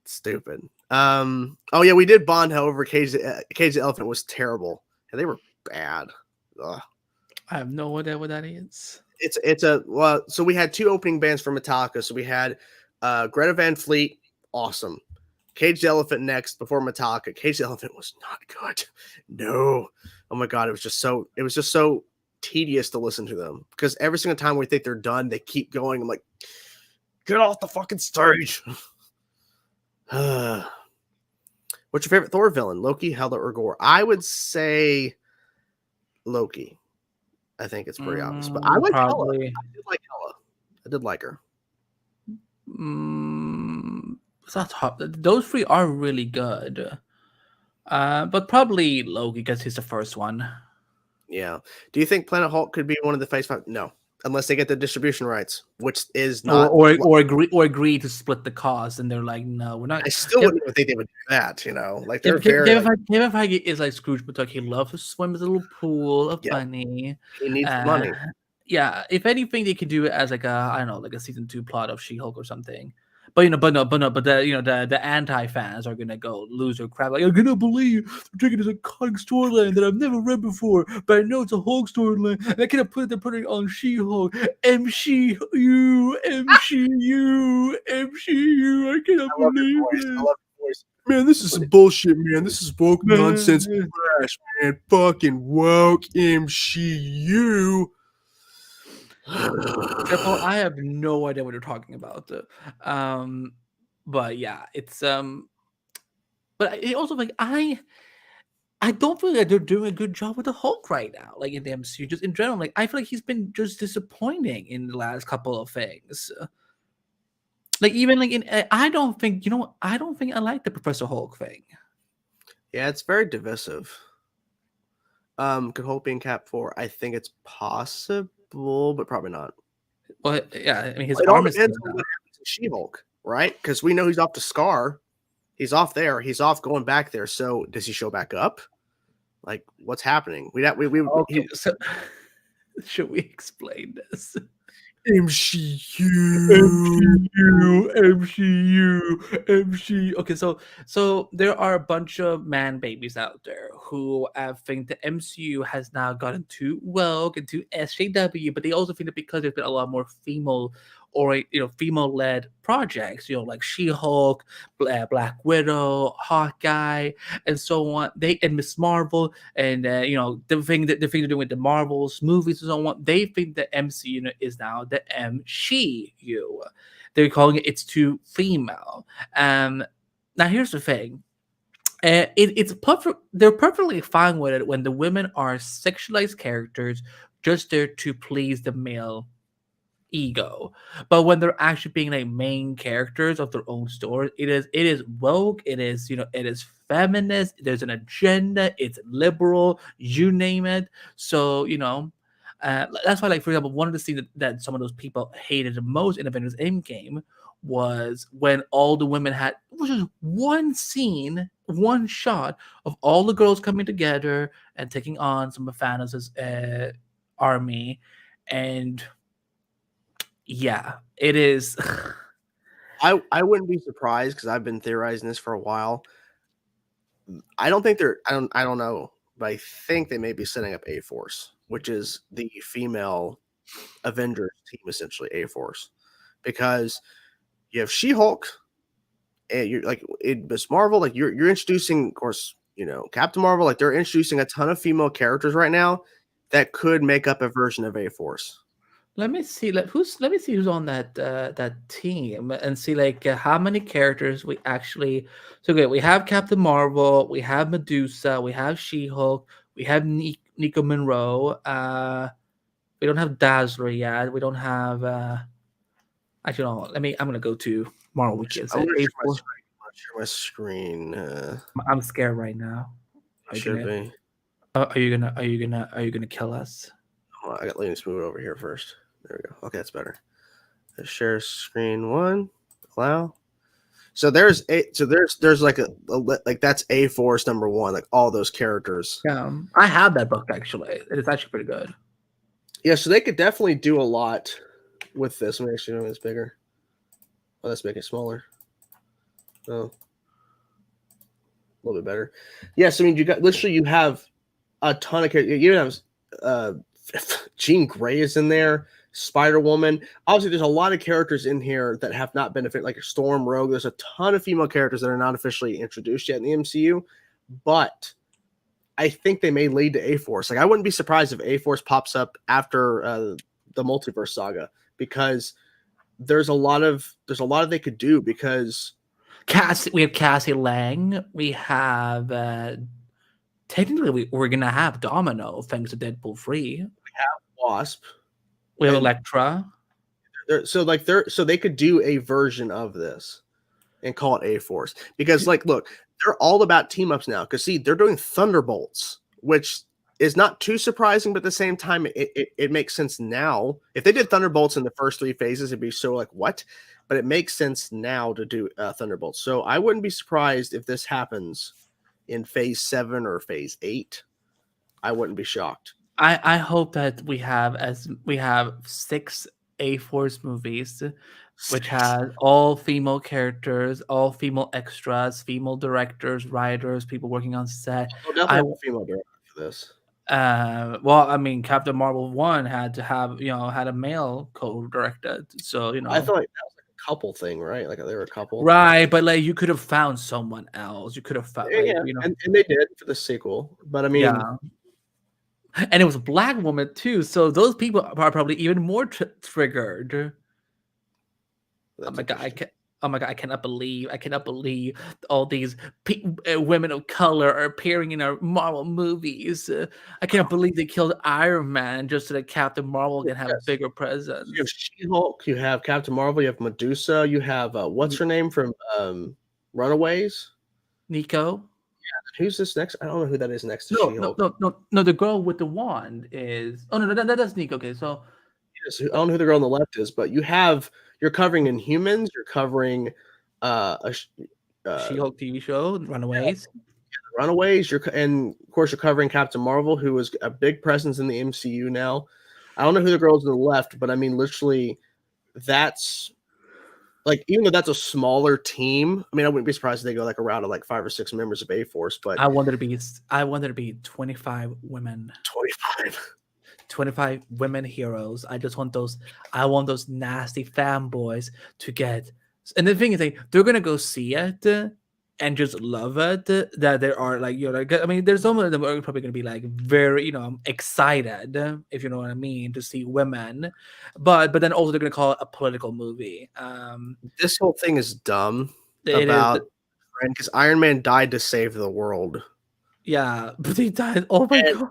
Stupid. Oh yeah, we did bond. However, Cage the Elephant was terrible, and they were bad. Ugh. I have no idea what that is. So we had two opening bands for Metallica. So we had Greta Van Fleet, awesome. Cage the Elephant next before Metallica. Cage the Elephant was not good. No. Oh my god, it was just so tedious to listen to them because every single time we think they're done, they keep going. I'm like, get off the fucking stage. What's your favorite Thor villain? Loki, Hela, or Gore? I would say Loki. I think it's pretty obvious, but I like Hela. I did like Hela. I did like her. It's not tough. Those three are really good, but probably Loki because he's the first one. Yeah. Do you think Planet Hulk could be one of the Phase 5? No, unless they get the distribution rights, which is not or agree to split the cost, and they're like, no, we're not. I still wouldn't even think they would do that. Like they're very. Kevin Feige is like Scrooge McDuck. He loves to swim in a little pool of money. He needs money. Yeah, if anything, they could do it as like a season 2 plot of She-Hulk or something. But the anti-fans are gonna go lose their crap. Like, I'm gonna believe they're taking this iconic storyline that I've never read before, but I know it's a Hulk storyline. And I can't put it on She-Hulk. MCU. I cannot believe it. I love the voice. Man, this is some bullshit, man. This is woke nonsense trash, man. Fucking woke MCU. I have no idea what you're talking about. But yeah, it's but it also like I don't feel like they're doing a good job with the Hulk right now, like in the MCU, just in general. Like I feel like he's been just disappointing in the last couple of things. Like even like I don't think I like the Professor Hulk thing. Yeah, it's very divisive. Could Hulk be in Cap 4? I think it's possible. But probably not. Well, yeah, I mean, his arm is depends on what happens to She-Hulk, right? Because we know he's off to Scar. He's off there. He's off going back there. So does he show back up? Like, what's happening? So should we explain this? MCU. Okay, so there are a bunch of man babies out there who think the MCU has now gotten too woke and too SJW, but they also think that because there's been a lot more female-led projects, like She-Hulk, Black Widow, Hawkeye, and so on. And Miss Marvel, and the thing they're doing with the Marvels movies and so on. They think the MCU is now the MCU. They're calling it's too female. Now here's the thing. It's perfect. They're perfectly fine with it when the women are sexualized characters just there to please the male ego, but when they're actually being like main characters of their own stories, it is woke, it is feminist, there's an agenda, it's liberal, you name it. So that's why, like, for example, one of the scenes that some of those people hated the most in Avengers Endgame was when all the women had just one scene, one shot of all the girls coming together and taking on some of Thanos' army. And yeah, it is. I wouldn't be surprised because I've been theorizing this for a while. I don't know, but I think they may be setting up A-Force, which is the female Avengers team, essentially A-Force, because you have She-Hulk, and you're like in Miss Marvel, like you're introducing, of course, Captain Marvel, like they're introducing a ton of female characters right now that could make up a version of A-Force. Let me see. Let me see who's on that team and see how many characters we actually. So good. We have Captain Marvel. We have Medusa. We have She-Hulk. We have Nico Monroe. We don't have Dazzler yet. We don't have. Actually, no. I'm gonna go to Marvel Wiki. I'm gonna share my screen. I'm scared right now. Are you gonna kill us? Let me move it over here first. There we go. Okay, that's better. Share screen 1. Allow. So there's like like that's A-Force number 1, like all those characters. Yeah, I have that book actually. It's actually pretty good. Yeah, so they could definitely do a lot with this. Let me actually make this bigger. Oh, let's make it smaller. Oh, a little bit better. Yes, I mean you have a ton of characters. You have Jean Grey is in there. Spider-Woman. Obviously, there's a lot of characters in here that have not been like Storm, Rogue. There's a ton of female characters that are not officially introduced yet in the MCU, but I think they may lead to A-Force. Like, I wouldn't be surprised if A-Force pops up after the Multiverse saga, because there's a lot they could do. Because we have Cassie Lang. We have technically we're gonna have Domino thanks to Deadpool 3. We have Wasp. We have Elektra. So they could do a version of this and call it A-Force, because like, look, they're all about team ups now. Because see, they're doing Thunderbolts, which is not too surprising, but at the same time, it makes sense now. If they did Thunderbolts in the first 3 phases, it'd be so like, what? But it makes sense now to do Thunderbolts. So I wouldn't be surprised if this happens in phase 7 or phase 8. I wouldn't be shocked. I hope that we have 6 A-Force movies, which has all female characters, all female extras, female directors, writers, people working on set. Definitely have a female director for this. Well, I mean, Captain Marvel 1 had to have, had a male co-directed. So, I feel like that was like a couple thing, right? Like they were a couple. Right, but like you could have found someone else. You could have found, and they did for the sequel. But I mean, yeah. And it was a black woman too, so those people are probably even more triggered. Oh my god! I cannot believe all these women of color are appearing in our Marvel movies. I cannot believe they killed Iron Man just so that Captain Marvel can have a bigger presence. You have She-Hulk, you have Captain Marvel, you have Medusa, you have what's her name from Runaways? Nico. Who's this next? I don't know who that is next to She-Hulk. No. The girl with the wand is. Oh no, that's Nico. Okay, so yes, I don't know who the girl on the left is, but you're covering Inhumans. You're covering She-Hulk TV show, Runaways. Runaways. And of course you're covering Captain Marvel, who is a big presence in the MCU now. I don't know who the girls on the left, but I mean, literally, that's. Like, even though that's a smaller team, I mean, I wouldn't be surprised if they go like a round of like 5 or 6 members of A-Force. But I wanted to be 25 women. 25 women heroes. I want those nasty fanboys to get. And the thing is, they're gonna go see it and just love it. That there are like, I mean, there's some of them are probably gonna be like very, excited, if you know what I mean, to see women, but then also they're gonna call it a political movie. This whole thing is dumb because Iron Man died to save the world. Yeah, but he died. Oh my god!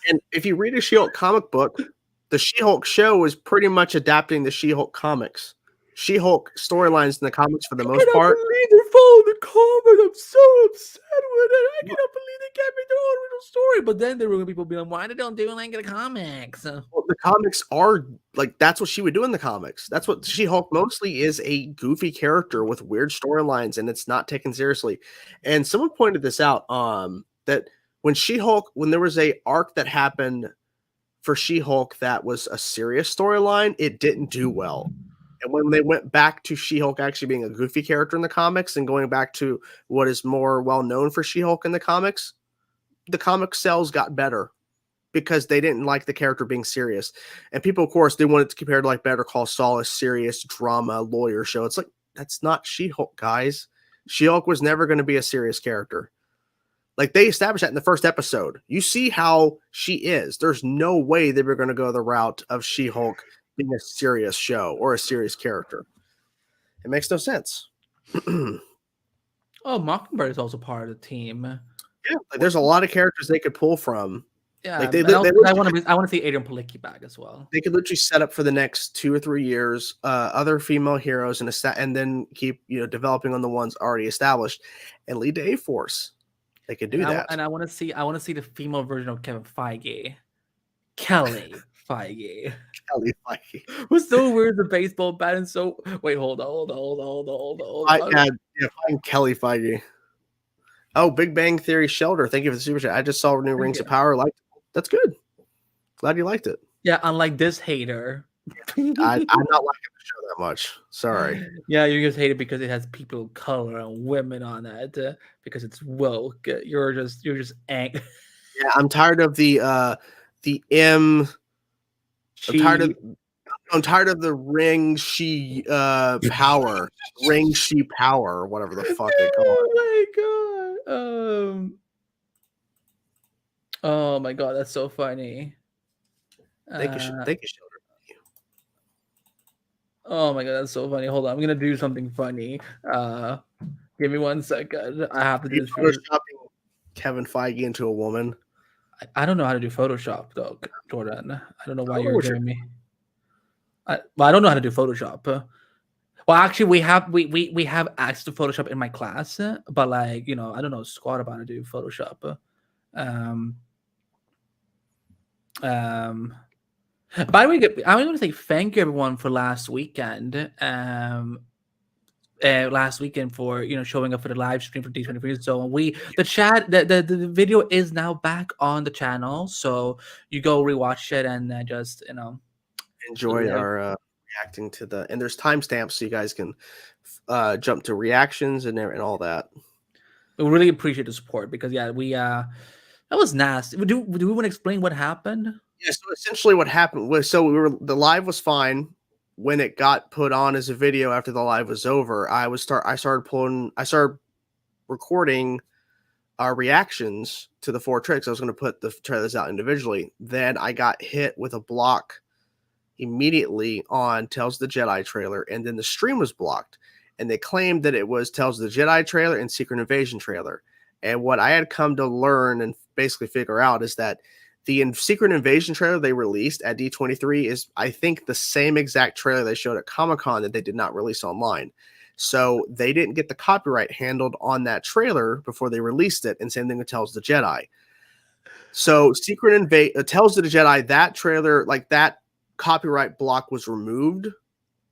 And if you read a She-Hulk comic book, the She-Hulk show is pretty much adapting the She-Hulk comics. She-Hulk storylines in the comics for the most part. I cannot believe they're following the comic. I'm so upset with it. I cannot believe they can't make their own original story. But then there were going to be people being like, why they don't do like the comics? Well, the comics are like, that's what she would do in the comics. That's what She-Hulk mostly is, a goofy character with weird storylines, and it's not taken seriously. And someone pointed this out, that when there was a arc that happened for She-Hulk that was a serious storyline, it didn't do well. And when they went back to She-Hulk actually being a goofy character in the comics and going back to what is more well known for She-Hulk in the comics, the comic sales got better because they didn't like the character being serious. And people, of course, they wanted to compare to like Better Call Saul, a serious drama lawyer show. It's like, that's not She-Hulk, guys. She-Hulk was never going to be a serious character. Like, they established that in the first episode. You see how she is. There's no way they were going to go the route of She-Hulk being a serious show or a serious character. It makes no sense. Mockingbird is also part of the team. Yeah, like there's a lot of characters they could pull from. Yeah, like I want to see Adrian Palicki back as well. They could literally set up for the next 2 or 3 years other female heroes and then keep developing on the ones already established and lead to A-Force. They could do that. And I want to see the female version of Kevin Feige, Kelly Feige. Kelly Feige. Who's so weird the baseball bat and so wait, hold on. Find Kelly Feige. Oh, Big Bang Theory Shelter. Thank you for the super chat. I just saw New Rings of Power. That's good. Glad you liked it. Yeah, unlike this hater. I'm not liking the show that much. Sorry. Yeah, you just hate it because it has people of color and women on it because it's woke. You're just angry. Yeah, I'm tired of the M. I'm tired of the ring she power. Ring she power, or whatever the fuck they call it. Oh my god. Oh my god, that's so funny. Thank you, Shelter. Oh my god, that's so funny. Hold on, I'm gonna do something funny. Give me 1 second. I have to do this. Photoshopping Kevin Feige into a woman. I don't know how to do Photoshop though, Jordan. I don't know why you're giving me. I don't know how to do Photoshop. Well, actually, we have access to Photoshop in my class, but like I don't know squat about how to do Photoshop. By the way, I want to say thank you everyone for last weekend. Last weekend for showing up for the live stream for D23. So the video is now back on the channel. So you go rewatch it and just enjoy our reacting to and there's timestamps so you guys can jump to reactions and all that. We really appreciate the support because that was nasty. Do we want to explain what happened? Yeah, so essentially what happened was the live was fine. When it got put on as a video after the live was over, I started recording our reactions to the 4 tricks. I was going to put the trailers out individually. Then I got hit with a block immediately on Tales of the Jedi trailer, and then the stream was blocked. And they claimed that it was Tales of the Jedi trailer and Secret Invasion trailer. And what I had come to learn and basically figure out is that the Secret Invasion trailer they released at D23 is, I think, the same exact trailer they showed at Comic-Con that they did not release online. So they didn't get the copyright handled on that trailer before they released it, and same thing with Tales of the Jedi. So Tales of the Jedi, that trailer, like that copyright block was removed.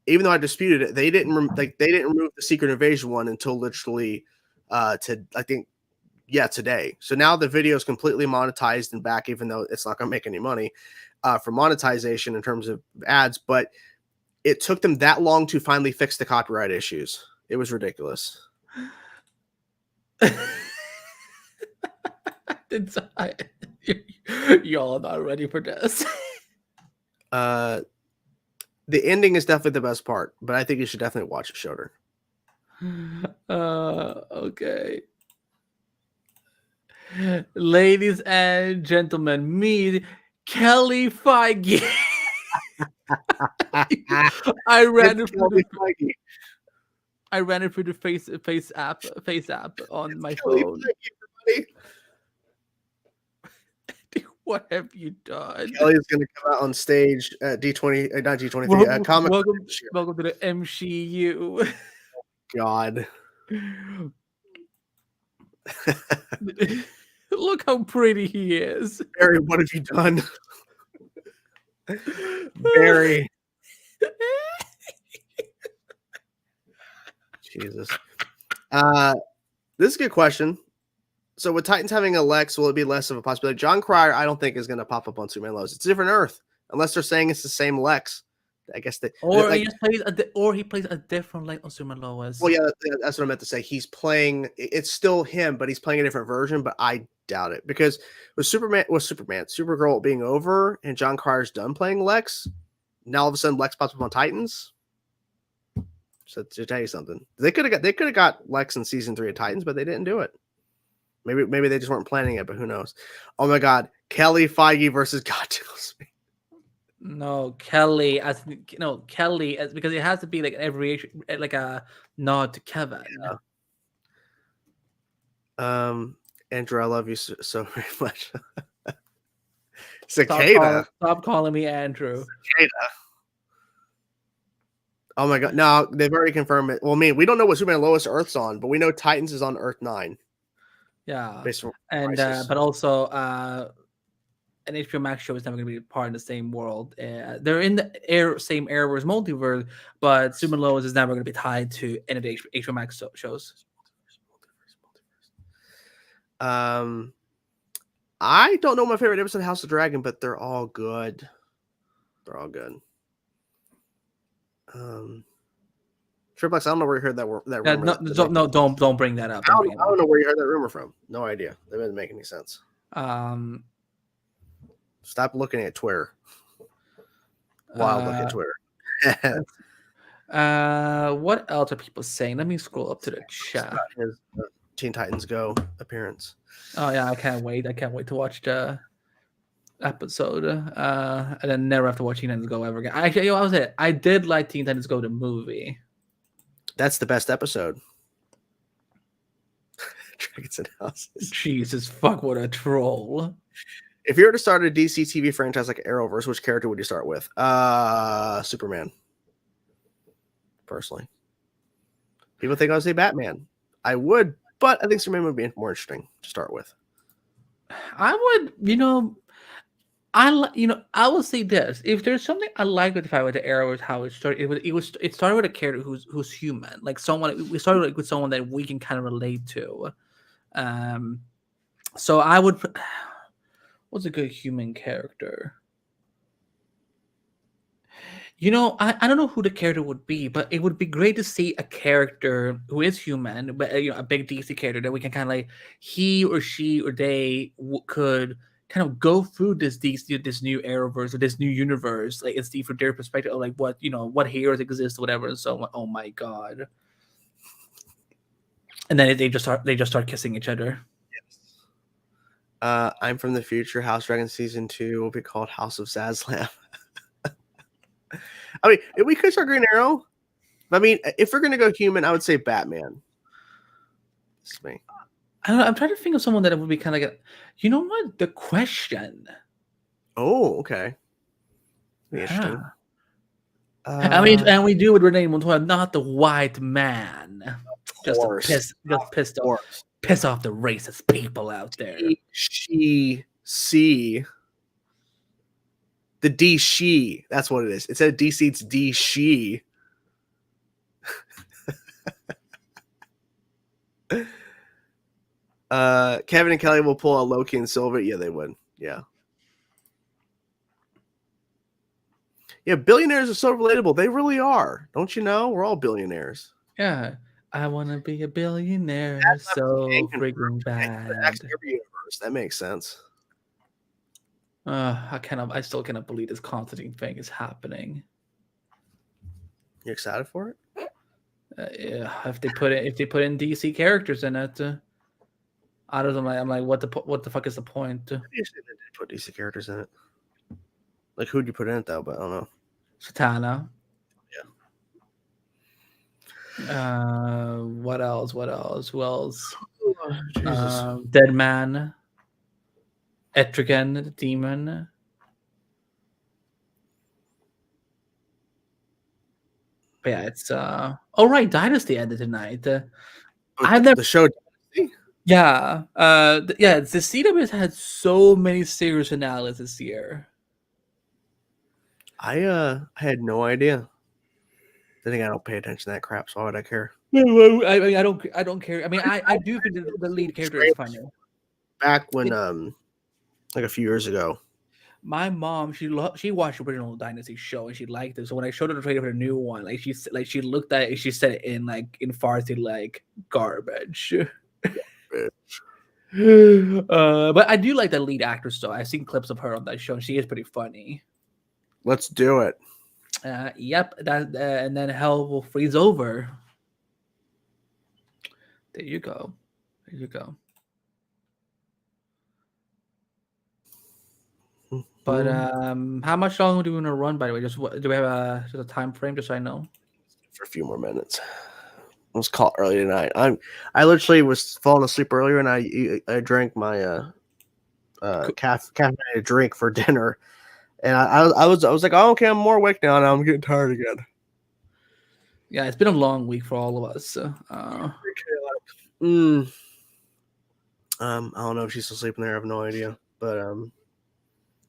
Even though I disputed it, they didn't remove the Secret Invasion one until literally today. So now the video is completely monetized and back, even though it's not going to make any money for monetization in terms of ads. But it took them that long to finally fix the copyright issues. It was ridiculous. Y'all are not ready for this. The ending is definitely the best part, but I think you should definitely watch it, Shoulder. Okay. Ladies and gentlemen, meet Kelly Feige. I ran it through the face app on my phone. What have you done? Kelly's going to come out on stage at D20, not D23, Comic. Welcome to the MCU. God. Look how pretty he is. Barry, what have you done? Barry. Jesus. This is a good question. So with Titans having a Lex, will it be less of a possibility? John Cryer, I don't think is going to pop up on Superman Lois. It's a different Earth, unless they're saying it's the same Lex. I guess he plays a different Lex on Superman Lois. Well, yeah, that's what I meant to say. He's playing. It's still him, but he's playing a different version. But I doubt it because with Supergirl being over, and John Cryer's done playing Lex. Now all of a sudden, Lex pops up on Titans. So to tell you something, they could have got Lex in season 3 of Titans, but they didn't do it. Maybe they just weren't planning it, but who knows? Oh my God, Kelly Feige versus Godzilla. No, Kelly because it has to be like an abbreviation, like a nod to Kevin. Yeah. Andrew, I love you so very much. Cicada. Stop calling me Andrew. Cicada. Oh my God! No, they've already confirmed it. Well, we don't know what Superman Lois Earth's on, but we know Titans is on Earth 9. Yeah, based on and prices. but also an HBO Max show is never going to be part of the same world. They're in the same era as Multiverse, but Super Lois is never going to be tied to any of the HBO Max shows. I don't know my favorite episode of House of Dragon, but they're all good. They're all good. Triple X, I don't know where you heard that rumor. Don't bring that up. I don't know where you heard that rumor from. No idea. That doesn't make any sense. Stop looking at Twitter. Wild look at Twitter. What else are people saying? Let me scroll up to the chat. His Teen Titans Go appearance. Oh yeah, I can't wait. I can't wait to watch the episode. And then never have to watch Teen Titans Go ever again. I did like Teen Titans Go the movie. That's the best episode. Dragons and Houses. Jesus fuck, what a troll. If you were to start a DC TV franchise like Arrowverse, which character would you start with? Superman. Personally. People think I would say Batman. I would, but I think Superman would be more interesting to start with. I would, I will say this: if there's something I like with the fact with the Arrow is how it started. It started with a character who's human, like someone. We started with someone that we can kind of relate to. So I would. What's a good human character? I don't know who the character would be, but it would be great to see a character who is human, but a big DC character that we can kind of like he or she or they could kind of go through this new Arrowverse or this new universe, like it's from their perspective, of like what heroes exist, whatever, and so on. Oh my god! And then they just start kissing each other. I'm from the future. House Dragon season 2 will be called House of Sazlam. I mean, we could start Green Arrow. I mean, if we're gonna go human, I would say Batman. It's me. I don't know, I'm trying to think of someone that would be kind of like you know what? The Question. Oh, okay. Interesting. I mean, and we do with Renee Montoya, not the white man. Just to piss off the racist people out there. She. The D she. That's what it is. Instead of DC, it's D she. Kevin and Kelly will pull out Loki and Silver. Yeah, they would. Yeah. Yeah, billionaires are so relatable. They really are. Don't you know? We're all billionaires. Yeah. I want to be a billionaire. That's so freaking bad. Universe. That makes sense. I still cannot believe this Constantine thing is happening. You excited for it? Yeah. If they put in DC characters in it, I don't know. I'm like, what the fuck is the point? They did put DC characters in it. Like, who'd you put in it though? But I don't know. Satana. Yeah. What else? Who else? Oh, Dead Man. Etrigan, the demon. But yeah, it's Dynasty ended tonight. I've never the show. Yeah, the CW has had so many series finales this year. I had no idea. I think I don't pay attention to that crap, so why would I care? I don't care. I mean, I do think the lead character is funny. Back when like a few years ago, my mom she watched the original Dynasty show and she liked it. So when I showed her the trailer for the new one, she looked at it and she said it in Farsi like garbage. But I do like the lead actress though. I've seen clips of her on that show and she is pretty funny. Let's do it. Yep, and then hell will freeze over. There you go. But how much longer do we want to run? By the way, do we have a time frame? Just so I know. For a few more minutes. It was called early tonight. I literally was falling asleep earlier, and I drank my caffeinated drink for dinner, and I was like, oh, okay, I'm more awake now, and I'm getting tired again. Yeah, it's been a long week for all of us. I don't know if she's still sleeping there. I have no idea, but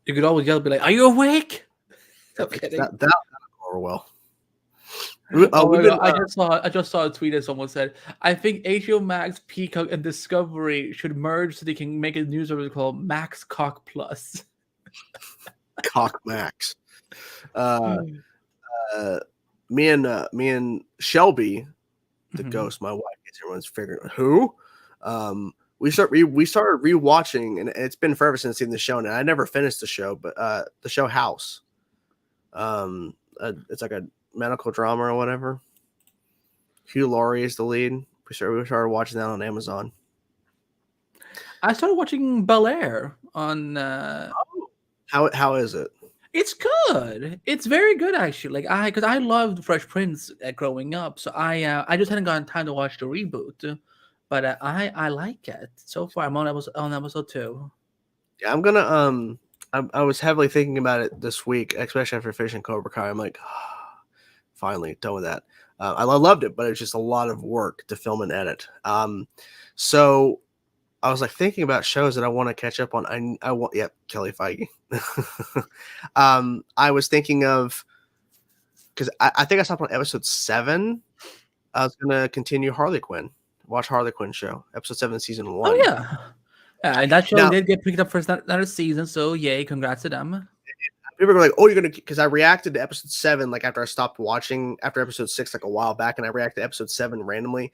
You could always yell, be like, "Are you awake?" I'm kidding. That go over well. Oh my We've been, God, I just saw a tweet that someone said, "I think HBO Max, Peacock, and Discovery should merge so they can make a news service called Max Cock Plus." Cock Max. Me and Shelby, the ghost, my wife, everyone's figuring out who. We started rewatching, and it's been forever since I've seen the show, and I never finished the show, but the show House. It's like a medical drama or whatever. Hugh Laurie is the lead. We started watching that on Amazon. I started watching Bel Air on. How is it? It's good. It's very good actually. Like because I loved Fresh Prince growing up, so I just hadn't gotten time to watch the reboot. But I like it so far. I'm on episode 2. Yeah, I'm gonna I was heavily thinking about it this week, especially after finishing Cobra Kai. I'm like, finally done with that. I loved it, but it's just a lot of work to film and edit. So I was like thinking about shows that I want to catch up on. I want, Kelly Feige. I was thinking of, because I think I stopped on episode 7. I was gonna continue Harley Quinn. Watch Harley Quinn show, episode 7, season 1. Oh yeah, and that show did get picked up for another season. So yay, congrats to them. People were like, "Oh, you're gonna," because I reacted to episode 7 like after I stopped watching after episode 6 like a while back, and I reacted to episode 7 randomly.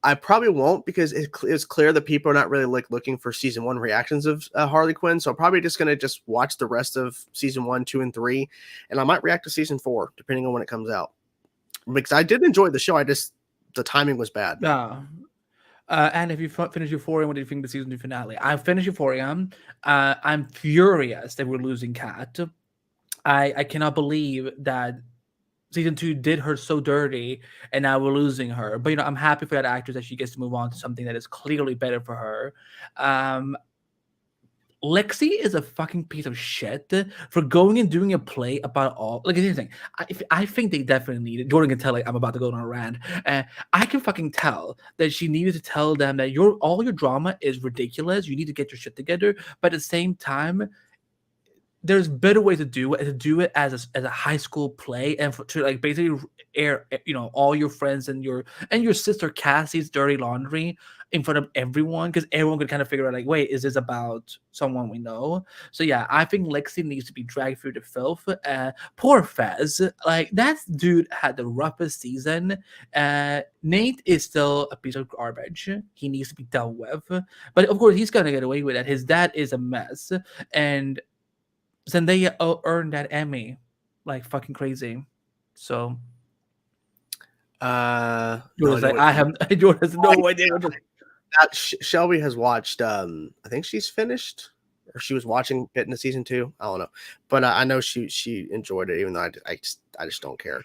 I probably won't because it's clear that people are not really like looking for season 1 reactions of Harley Quinn. So I'm probably just gonna watch the rest of season 1, 2, and 3, and I might react to season 4 depending on when it comes out. Because I did enjoy the show, the timing was bad. Yeah. And if you finish Euphoria, what do you think of the season 2 finale? I finished Euphoria. I'm furious that we're losing Kat. I cannot believe that season 2 did her so dirty, and now we're losing her. But I'm happy for that actress that she gets to move on to something that is clearly better for her. Lexi is a fucking piece of shit for going and doing a play about all. Like, here's the thing. I think they definitely need it. Jordan can tell, like, I'm about to go on a rant. I can fucking tell that she needed to tell them that all your drama is ridiculous. You need to get your shit together. But at the same time, there's better ways to do it as a high school play, and to like basically air all your friends and your sister Cassie's dirty laundry in front of everyone, because everyone could kind of figure out, like, wait, is this about someone we know? So yeah, I think Lexi needs to be dragged through the filth. Poor Fez, like, that dude had the roughest season. Nate is still a piece of garbage. He needs to be dealt with, but of course he's gonna get away with it. His dad is a mess, and Zendaya earned that Emmy like fucking crazy. So Jordan's like, I have Jordan has no idea. Shelby has watched I think she's finished, or she was watching it in the season 2. I don't know, but I know she enjoyed it, even though I just don't care.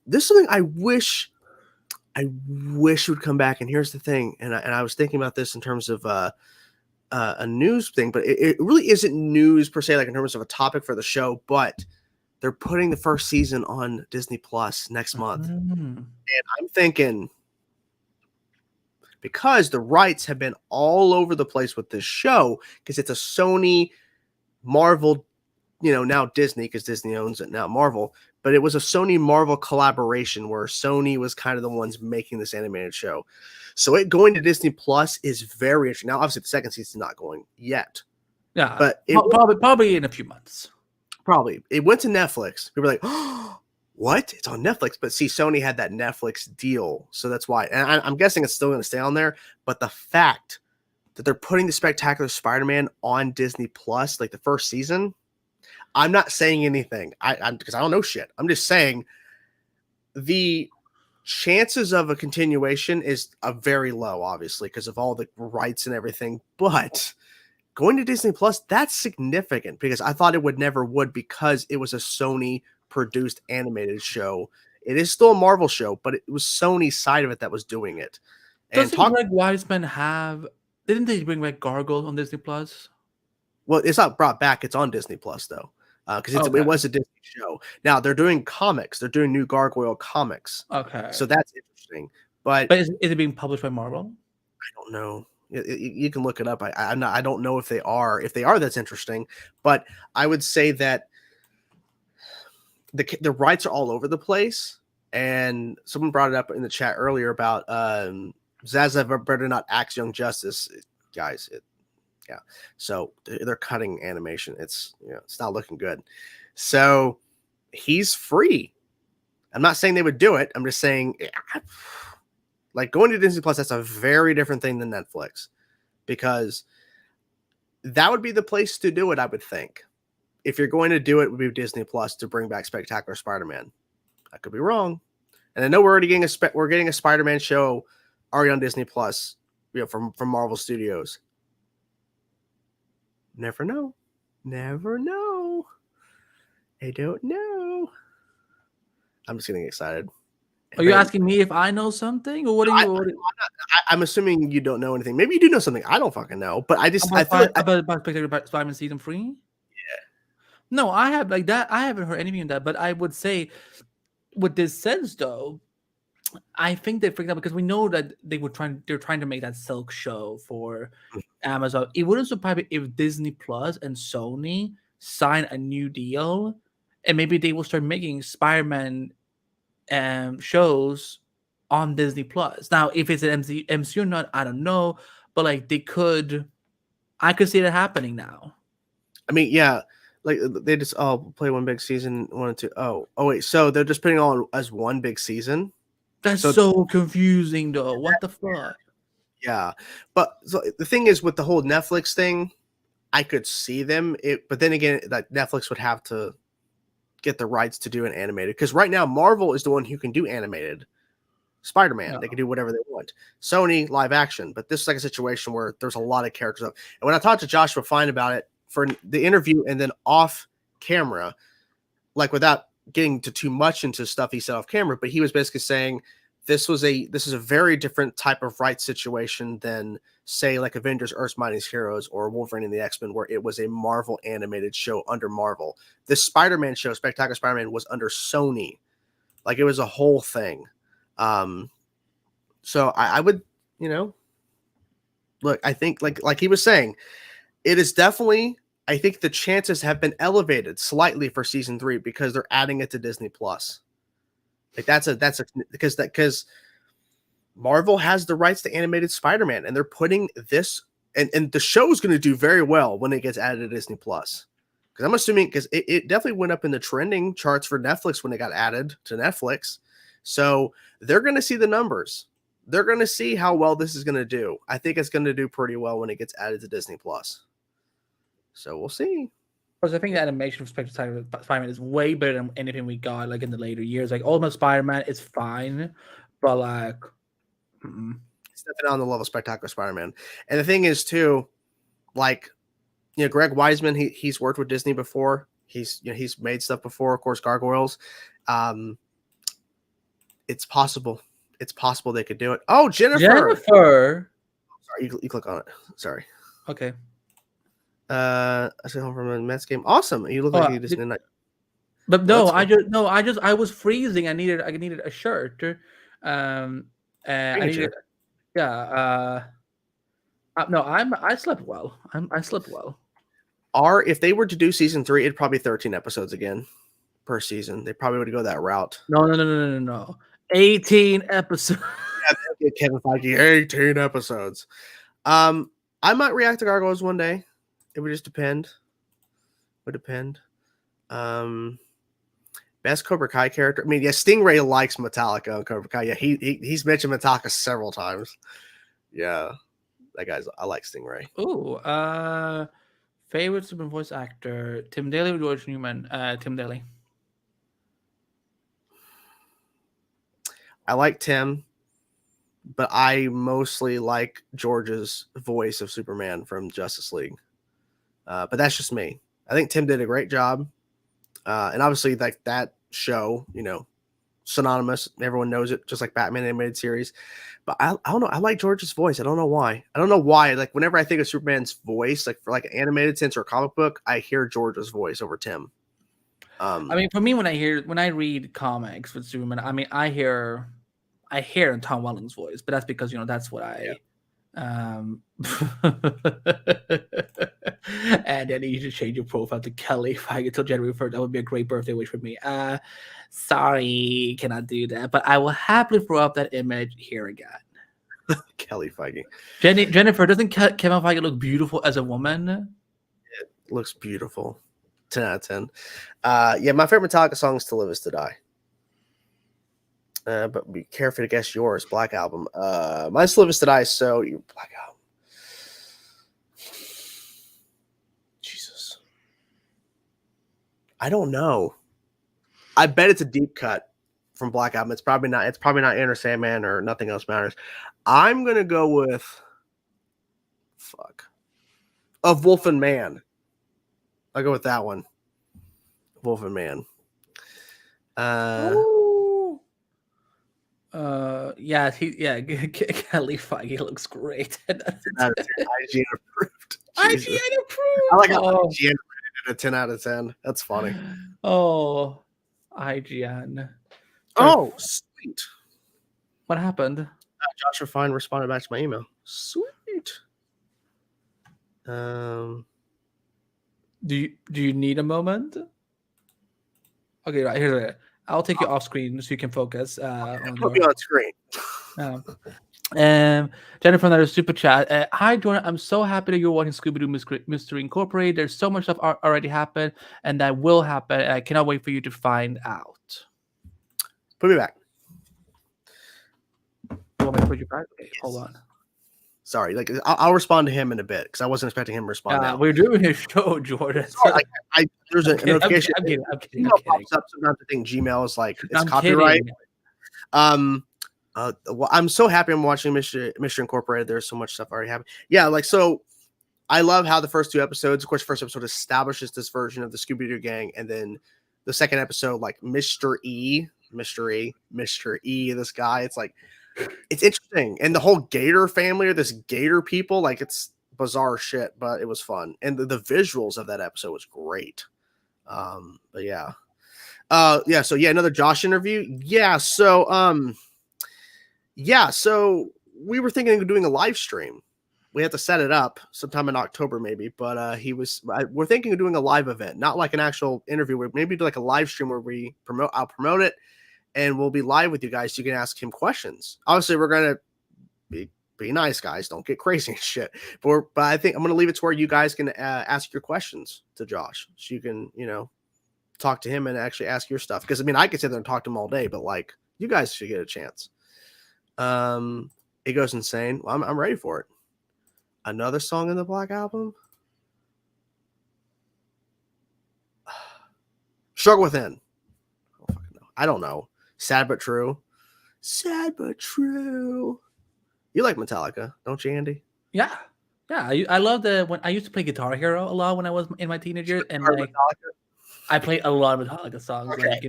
This is something I wish would come back. And here's the thing, and I was thinking about this in terms of a news thing, but it really isn't news per se, like in terms of a topic for the show, but they're putting the first season on Disney Plus next month. And I'm thinking, because the rights have been all over the place with this show, because it's a Sony Marvel, now Disney, because Disney owns it now, Marvel, but it was a Sony Marvel collaboration where Sony was kind of the ones making this animated show. So it going to Disney Plus is very interesting. Now, obviously, the second season's not going yet. Yeah, but probably in a few months. Probably. It went to Netflix. People were like, oh, what? It's on Netflix. But see, Sony had that Netflix deal, so that's why. And I'm guessing it's still going to stay on there. But the fact that they're putting the Spectacular Spider-Man on Disney Plus, like the first season, I'm not saying anything. Because I don't know shit. I'm just saying the chances of a continuation is very low, obviously, because of all the rights and everything. But going to Disney Plus, that's significant, because I thought it would because it was a Sony produced animated show. It is still a Marvel show, but it was Sony's side of it that was doing it. Doesn't Greg Weisman didn't they bring back Gargoyle on Disney Plus? Well, it's not brought back. It's on Disney Plus though. Because it was a Disney show. Now they're doing comics. They're doing new Gargoyle comics. Okay. So that's interesting. But is it being published by Marvel? I don't know. You can look it up. I don't know if they are. If they are, that's interesting. But I would say that the rights are all over the place. And someone brought it up in the chat earlier about Zaza better not axe Young Justice, guys. Yeah. So they're cutting animation. It's it's not looking good. So he's free. I'm not saying they would do it. I'm just saying, like, going to Disney Plus, that's a very different thing than Netflix, because that would be the place to do it, I would think. If you're going to do it, would be Disney Plus to bring back Spectacular Spider-Man. I could be wrong. And I know we're already getting a Spider-Man show already on Disney Plus, from Marvel Studios. Never know. Never know. I don't know. I'm just getting excited. Are you asking me if I know something, or what are you? I'm assuming you don't know anything. Maybe you do know something. I don't fucking know. But I feel like about Spectacular Spider-Man season 3. Yeah. No, I have like that. I haven't heard anything of that. But I would say, with this sense though, I think that, for example, because we know that they're trying to make that Silk show for Amazon. It wouldn't surprise me if Disney Plus and Sony sign a new deal, and maybe they will start making Spider-Man shows on Disney Plus. Now, if it's an MCU or not, I don't know, but like I could see that happening now. I mean, yeah, like they just play one big season, 1 and 2. Oh wait, so they're just putting it on as one big season? That's so confusing though. What the fuck? Yeah, but so the thing is, with the whole Netflix thing, I could see them. But then again, that Netflix would have to get the rights to do an animated, because right now Marvel is the one who can do animated Spider-Man. They can do whatever they want. Sony live action, but this is like a situation where there's a lot of characters up. And when I talked to Joshua Fine about it for the interview, and then off camera, like without getting to too much into stuff he said off camera, but he was basically saying this is a very different type of rights situation than, say, like Avengers Earth's Mightiest Heroes or Wolverine and the X-Men, where it was a Marvel animated show under Marvel. This Spider-Man show, Spectacular Spider-Man, was under Sony. Like, it was a whole thing. So I would, look, I think like he was saying, it is definitely, I think the chances have been elevated slightly for season 3 because they're adding it to Disney Plus. Like because Marvel has the rights to animated Spider-Man, and they're putting this, and the show is going to do very well when it gets added to Disney Plus. Because I'm assuming, because it definitely went up in the trending charts for Netflix when it got added to Netflix. So they're going to see the numbers. They're going to see how well this is going to do. I think it's going to do pretty well when it gets added to Disney Plus. So we'll see. Because I think the animation of Spectacular Spider-Man is way better than anything we got like in the later years. Like Ultimate Spider-Man is fine, but like it's definitely on the level of Spectacular Spider-Man. And the thing is too, like, Greg Weisman, he's worked with Disney before. He's made stuff before, of course, Gargoyles. It's possible. It's possible they could do it. Oh, Jennifer. Sorry, you click on it. Sorry. Okay. I stayed home from a Mets game. Awesome. You look like you just didn't. But no, I was freezing. I needed a shirt. I needed. Yeah. No, I slept well. I slept well. If they were to do season 3, it'd probably be 13 episodes again per season. They probably would go that route. No. 18 episodes. Yeah, Kevin Feige, 18 episodes. I might react to Gargoyles one day. It would just depend. Would depend. Best Cobra Kai character. I mean, yeah, Stingray likes Metallica on Cobra Kai. Yeah, he's mentioned Metallica several times. Yeah, that guy's. I like Stingray. Ooh, favorite super voice actor: Tim Daly or George Newman? Tim Daly. I like Tim, but I mostly like George's voice of Superman from Justice League. But that's just me. I think Tim did a great job. And obviously, like that show, synonymous. Everyone knows it, just like Batman animated series. But I don't know. I like George's voice. I don't know why. Like whenever I think of Superman's voice, like for like an animated sense or a comic book, I hear George's voice over Tim. I mean, for me, when I read comics with Superman, I mean, I hear Tom Welling's voice, but that's because that's what And then you should change your profile to Kelly Feige until January 1st. That would be a great birthday wish for me. Sorry, cannot do that. But I will happily throw up that image here again. Kelly Feige. Jennifer, doesn't Kevin Feige look beautiful as a woman? It looks beautiful. 10 out of 10. Yeah, my favorite Metallica song is To Live Is To Die. But be careful to guess yours, Black Album. Mine's To Live Is To Die, so your Black Album. Jesus. I don't know. I bet it's a deep cut from Black Album. It's probably not Enter Sandman or Nothing Else Matters. I'm gonna go with Of Wolf and Man. I'll go with that one. Wolf and Man. Yeah, Kelly Feige looks great. IGN approved. IGN approved. I like how IGN rated it a 10 out of 10. That's funny. Oh, IGN. Oh, sweet. What happened? Joshua Fine responded back to my email. Sweet. Do you need a moment? Okay, right, here's it. I'll take you off screen so you can focus. Put me on screen. Jennifer, another super chat. Hi, Jordan. I'm so happy that you're watching Scooby-Doo Mystery Incorporated. There's so much stuff already happened, and that will happen. I cannot wait for you to find out. Put me back. You want me to put you back? Okay, hold on. Sorry, I'll respond to him in a bit because I wasn't expecting him to respond now. We're doing a show, Jordan. Sorry, there's a notification. I'm kidding. Pops up sometimes. I think Gmail is like it's copyright. Well, I'm so happy I'm watching Mission Incorporated. There's so much stuff already happening. Yeah, so I love how the first two episodes, of course, the first episode establishes this version of the Scooby-Doo gang, and then the second episode, like Mr. E, this guy. It's like it's interesting, and the whole Gator family or this Gator people, like it's bizarre shit, but it was fun, and the visuals of that episode was great. But yeah. So another Josh interview. So we were thinking of doing a live stream. We have to set it up sometime in October, maybe. But we're thinking of doing a live event, not like an actual interview. Where maybe do like a live stream where I'll promote it, and we'll be live with you guys. So you can ask him questions. Obviously, we're gonna be nice, guys. Don't get crazy and shit. But I think I'm gonna leave it to where you guys can ask your questions to Josh, so you can talk to him and actually ask your stuff. Because I could sit there and talk to him all day, but like you guys should get a chance. It goes insane. Well, I'm ready for it. Another song in the Black Album. Struggle Within. I don't know. Sad but true. Sad but true. You like Metallica, don't you, Andy? Yeah. I love when I used to play Guitar Hero a lot when I was in my teenage years, and like I played a lot of Metallica songs. Okay.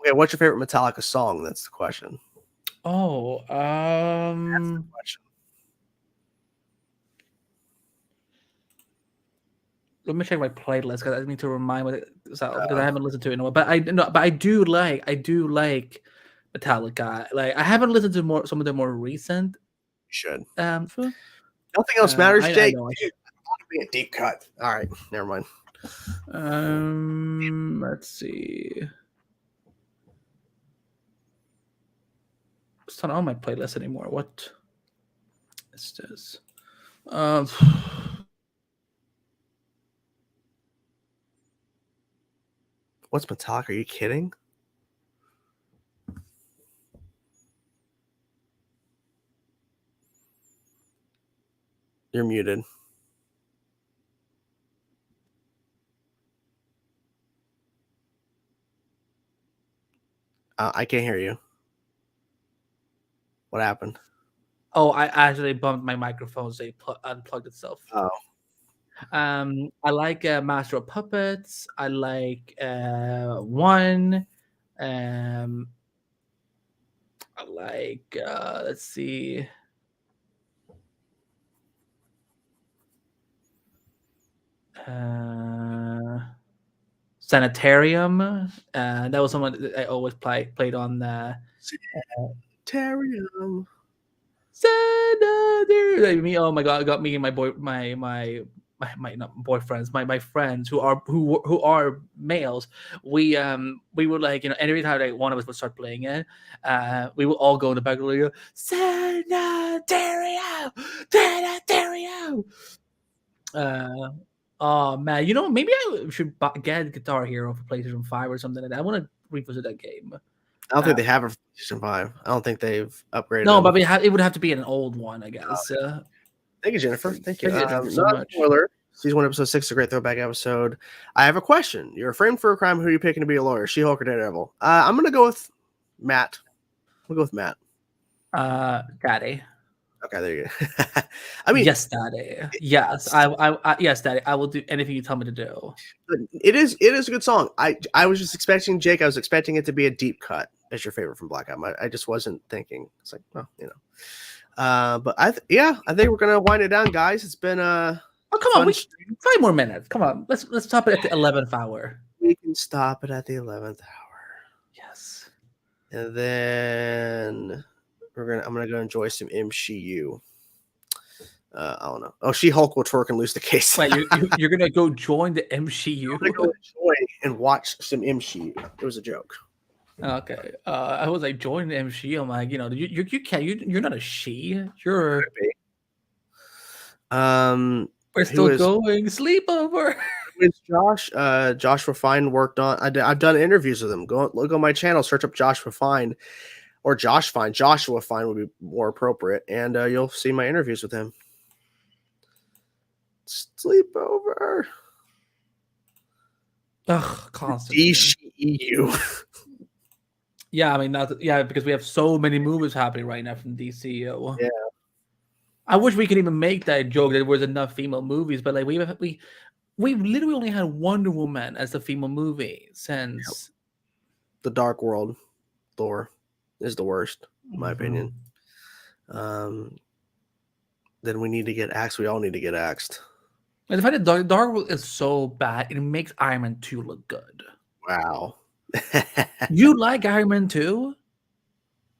Okay, what's your favorite Metallica song? That's the question. Oh, That's the question. Let me check my playlist because I need to remind me because I haven't listened to it in a while. But I do like Metallica. Like I haven't listened to some of the more recent. You should. Nothing Else Matters, Jake. I want to be a deep cut. All right, never mind. Let's see. It's not on my playlist anymore. What is this? What's Metallica? Are you kidding? You're muted. I can't hear you. What happened? Oh, I actually bumped my microphone, so it unplugged itself. Oh. I like Master of Puppets. I like One. I like let's see. Sanitarium. That was someone that I always played on the Sanitarium. Sanitary. Like, me, oh my god, got me and my boy, my not boyfriends, my friends who are males. We would like, you know, every time like one of us would start playing it, we would all go in the back and go, Sanitario, Sanitario. Oh man, you know, maybe I should get Guitar Hero for PlayStation 5 or something like that. I want to revisit that game. I don't think they have a PlayStation 5. I don't think they've upgraded. No, them. but it would have to be an old one, I guess. Thank you, Jennifer. Thank you. Thank you, Jennifer, so not much. Spoiler. Season 1, episode 6, a great throwback episode. I have a question. You're framed for a crime. Who are you picking to be a lawyer? She-Hulk or Daredevil? I'm gonna go with Matt. We'll go with Matt. Daddy. Okay, there you go. I mean, yes, Daddy. Yes, yes, Daddy. I will do anything you tell me to do. It is a good song. I was just expecting, Jake. I was expecting it to be a deep cut as your favorite from Black Adam. I just wasn't thinking. It's like, well, you know. But I think we're gonna wind it down, guys. It's been oh, come on, 5 more minutes. Come on, let's stop it at the 11th hour. We can stop it at the 11th hour. Yes, and then I'm gonna go enjoy some MCU. I don't know. Oh, She-Hulk will twerk and lose the case. Wait, you're gonna go join the MCU? I'm gonna go enjoy and watch some MCU. It was a joke. Okay. I was like, join the MCU. I'm like, you know, you can't. You're not a she. You're. We're still going sleepover. It's Josh. Joshua Fine worked on. I've done interviews with him. Go look on my channel. Search up Joshua Fine. Or Josh Fine. Joshua Fine would be more appropriate. And you'll see my interviews with him. Sleepover. Ugh, Constantine. DCEU. Yeah, I mean, because we have so many movies happening right now from DCEU. Yeah. I wish we could even make that joke that there was enough female movies, but like we've literally only had Wonder Woman as the female movie since The Dark World. Thor is the worst, in my opinion. Then we need to get axed. We all need to get axed. And the fact that Dark World is so bad, it makes Iron Man 2 look good. Wow. You like Iron Man 2?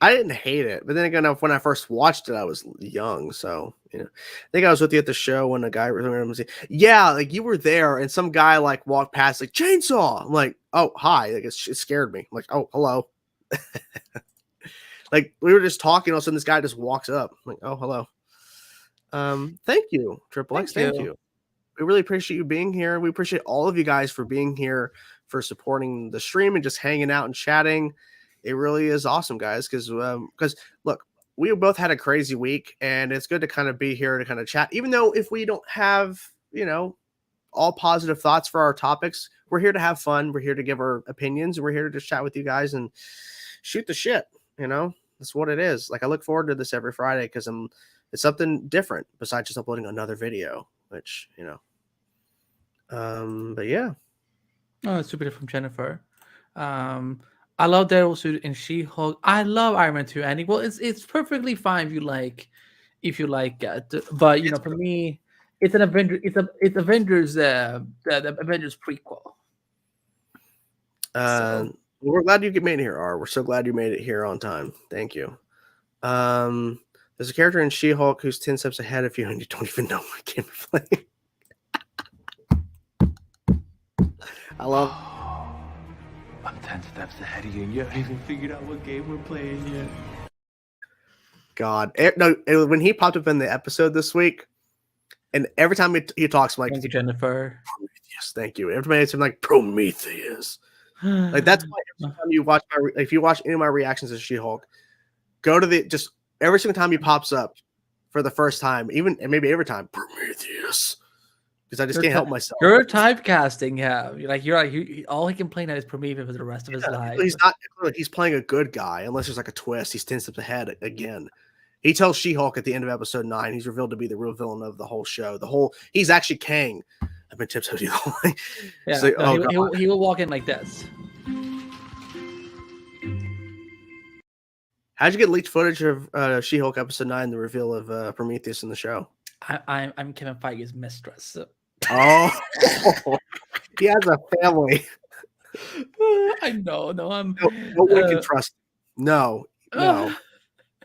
I didn't hate it, but then again, when I first watched it, I was young, so you know. I think I was with you at the show when a guy was yeah, like you were there, and some guy like walked past like chainsaw. I'm like, oh hi, like it scared me. I'm like, oh hello. Like we were just talking, all of a sudden this guy just walks up. I'm like, oh hello. Thank you, Triple X. Thank you. We really appreciate you being here. We appreciate all of you guys for being here, for supporting the stream and just hanging out and chatting. It really is awesome, guys, because look, we both had a crazy week, and it's good to kind of be here to kind of chat. Even though if we don't have, you know, all positive thoughts for our topics, we're here to have fun. We're here to give our opinions, and we're here to just chat with you guys and shoot the shit. You know, that's what it is. Like I look forward to this every Friday because it's something different besides just uploading another video, which you know. But yeah. Oh, it's super different from Jennifer. I love Daredevil suit and She-Hulk. I love Iron Man 2, Andy. Well, it's perfectly fine if you like it. But you know, for me, it's an Avenger. It's Avengers. The Avengers prequel. We're glad you made it here, R. We're so glad you made it here on time. Thank you. There's a character in She-Hulk who's 10 steps ahead of you, and you don't even know what game you're playing. I love. I'm 10 steps ahead of you, and you haven't even figured out what game we're playing yet. God, no! When he popped up in the episode this week, and every time he talks, I'm like, thank you, Jennifer. Prometheus, thank you. Every time it's like Prometheus. Like that's why every time you watch if you watch any of my reactions to She-Hulk, go to just every single time he pops up for the first time, even and maybe every time Prometheus. Because I just can't help myself. You're typecasting him. You're all he can play now is Prometheus for the rest of his life. He's playing a good guy, unless there's like a twist. He's 10 steps ahead again. He tells She-Hulk at the end of episode 9, he's revealed to be the real villain of the whole show. He's actually Kang. I've been tips of you the whole way. Yeah, so, he will walk in like this. How'd you get leaked footage of She-Hulk episode 9, the reveal of Prometheus in the show? I'm Kevin Feige's mistress. So. Oh, he has a family. I know. No, I'm. No one can trust. No.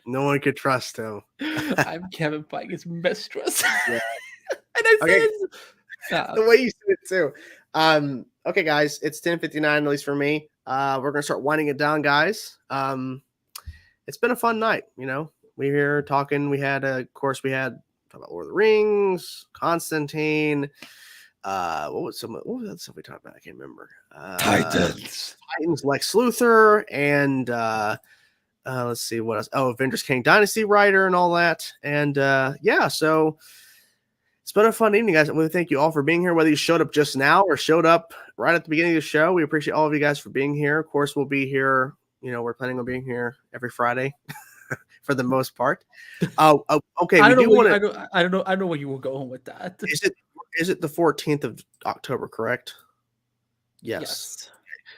No one could trust him. I'm Kevin Feige's mistress. Yeah. And I Okay. said, The way you said it too. Okay, guys, it's 10:59 at least for me. We're gonna start winding it down, guys. It's been a fun night. You know, we're here talking. We had, of course, talk about Lord of the Rings, Constantine. What was that stuff we talked about? I can't remember. Titans, Lex Luthor, and let's see what else. Oh, Avengers, Kang Dynasty writer, and all that. And yeah, so it's been a fun evening, guys. I want to thank you all for being here, whether you showed up just now or showed up right at the beginning of the show. We appreciate all of you guys for being here. Of course, we'll be here. You know, we're planning on being here every Friday for the most part. Okay. I don't know where you were going with that. Is it the 14th of October, correct? Yes.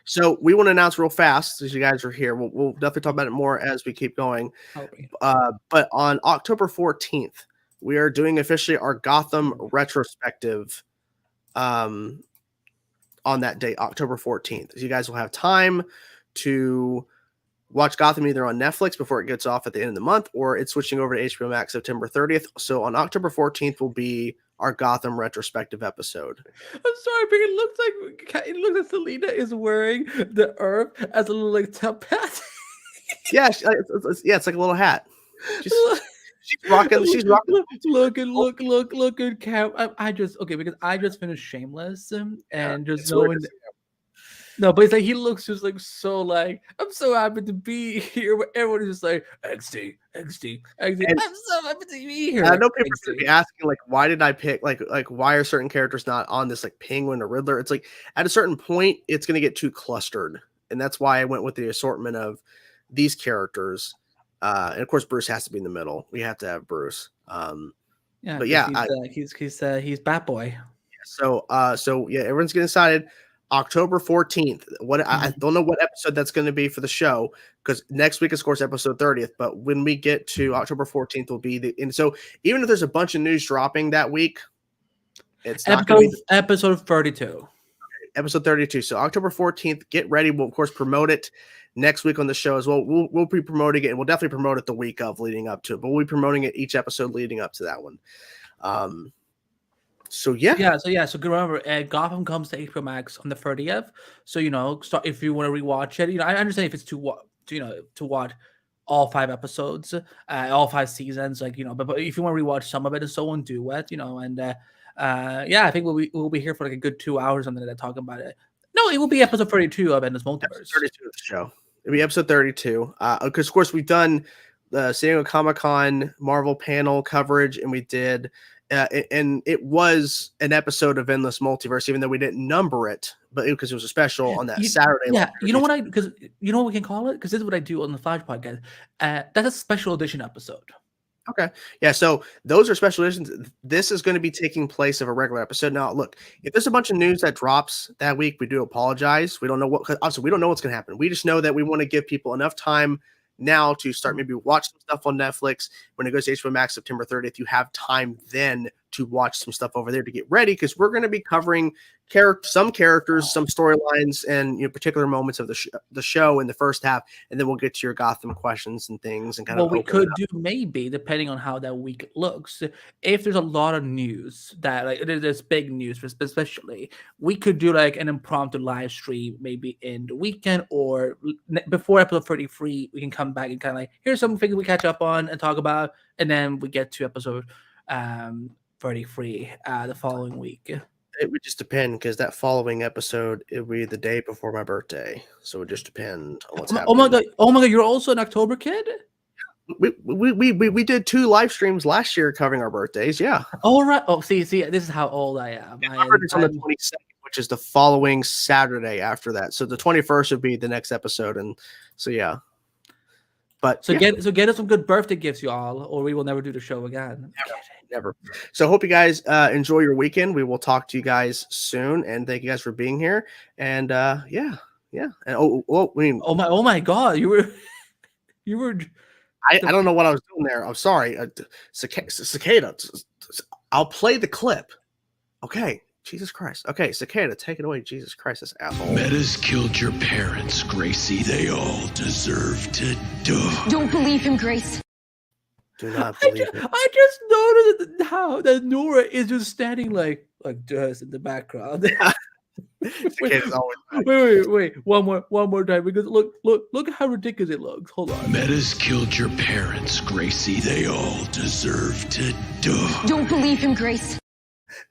So we want to announce real fast, as you guys are here. We'll definitely talk about it more as we keep going. But on October 14th, we are doing officially our Gotham retrospective on that date, October 14th. So you guys will have time to watch Gotham either on Netflix before it gets off at the end of the month, or it's switching over to HBO Max September 30th. So on October 14th will be our Gotham retrospective episode. I'm sorry, but it looks like Selena is wearing the Earth as a little like top hat. Yeah, it's like a little hat. She's rocking. Look at Cam. Because I just finished Shameless and just knowing. No, but it's like he looks just like so like I'm so happy to be here. But everyone is just like XD. I'm so happy to be here. I know people are gonna be asking like, why did I pick like why are certain characters not on this like Penguin or Riddler? It's like at a certain point it's gonna get too clustered, and that's why I went with the assortment of these characters. And of course, Bruce has to be in the middle. We have to have Bruce. Yeah, but yeah, he's Batboy. So yeah, everyone's getting excited. October 14th. I don't know what episode that's going to be for the show because next week is, of course, episode 30th. But when we get to October 14th, will be and so even if there's a bunch of news dropping that week, it's not going to be episode 32. Okay, episode 32. So October 14th, get ready. We'll of course promote it next week on the show as well. We'll be promoting it, and we'll definitely promote it the week of leading up to it. But we'll be promoting it each episode leading up to that one. So remember, Gotham comes to HBO Max on the 30th. So if you want to rewatch it, I understand if it's to watch all 5 episodes, all 5 seasons, but if you want to rewatch some of it and so on, do it, I think we'll be here for like a good 2 hours on the talking about it. No, it will be episode 32 of Endless Multiverse. 32 of the show. It'll be episode 32. Because of course we've done the San Diego Comic-Con Marvel panel coverage, and we did. And it was an episode of Endless Multiverse, even though we didn't number it, but because it was a special on that Saturday. Yeah, you know what we can call it? Because this is what I do on the Flash podcast. That's a special edition episode. Okay. Yeah, so those are special editions. This is going to be taking place of a regular episode. Now, look, if there's a bunch of news that drops that week, we do apologize. We don't know we don't know what's going to happen. We just know that we want to give people enough time now to start maybe watch some stuff on Netflix. When it goes to HBO Max September 30th, you have time then to watch some stuff over there to get ready, because we're going to be covering some characters, some storylines, and particular moments of the show in the first half, and then we'll get to your Gotham questions and things and we could do maybe, depending on how that week looks, if there's a lot of news that like there's big news especially, we could do like an impromptu live stream maybe in the weekend or before episode 33. We can come back and kind of like, here's some things we catch up on and talk about, and then we get to episode 33 the following week. It would just depend, because that following episode, it would be the day before my birthday, so it would just depend on what's happening. Oh my god! You're also an October kid. We did 2 live streams last year covering our birthdays. Yeah. All right. Oh, see, this is how old I am. My birthday's on the 22nd, which is the following Saturday after that. So the 21st would be the next episode, and so yeah. But get us some good birthday gifts, y'all, or we will never do the show again. Never. So hope you guys enjoy your weekend. We will talk to you guys soon, and thank you guys for being here. And yeah. And oh my god, you were. I don't know what I was doing there. I'm sorry, Cicada. I'll play the clip. Okay. Jesus Christ. Okay, Cicada, take it away. Jesus Christ, this asshole. Metas killed your parents, Gracie. They all deserve to die. Don't believe him, Grace. Do not believe it. I just noticed how that Nora is just standing like just in the background. The kid is always Wait. One more time, because look how ridiculous it looks. Hold on. Metas killed your parents, Gracie. They all deserve to die. Don't believe him, Grace.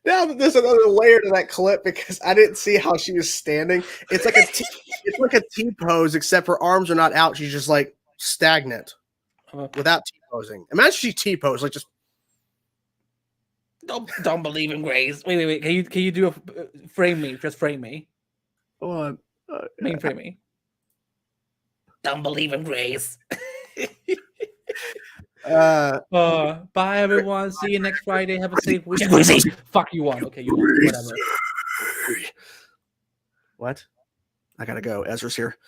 Now that there's another layer to that clip because I didn't see how she was standing. It's like a T pose, except her arms are not out. She's just like stagnant without T posing. Imagine she T pose like just. Don't believe in Grace. Wait. Can you do a frame me? Just frame me. Oh, Frame me. Don't believe in Grace. Bye everyone. See you next Friday. Have a safe week. Fuck you on. Okay, you won. Whatever. What? I gotta go. Ezra's here.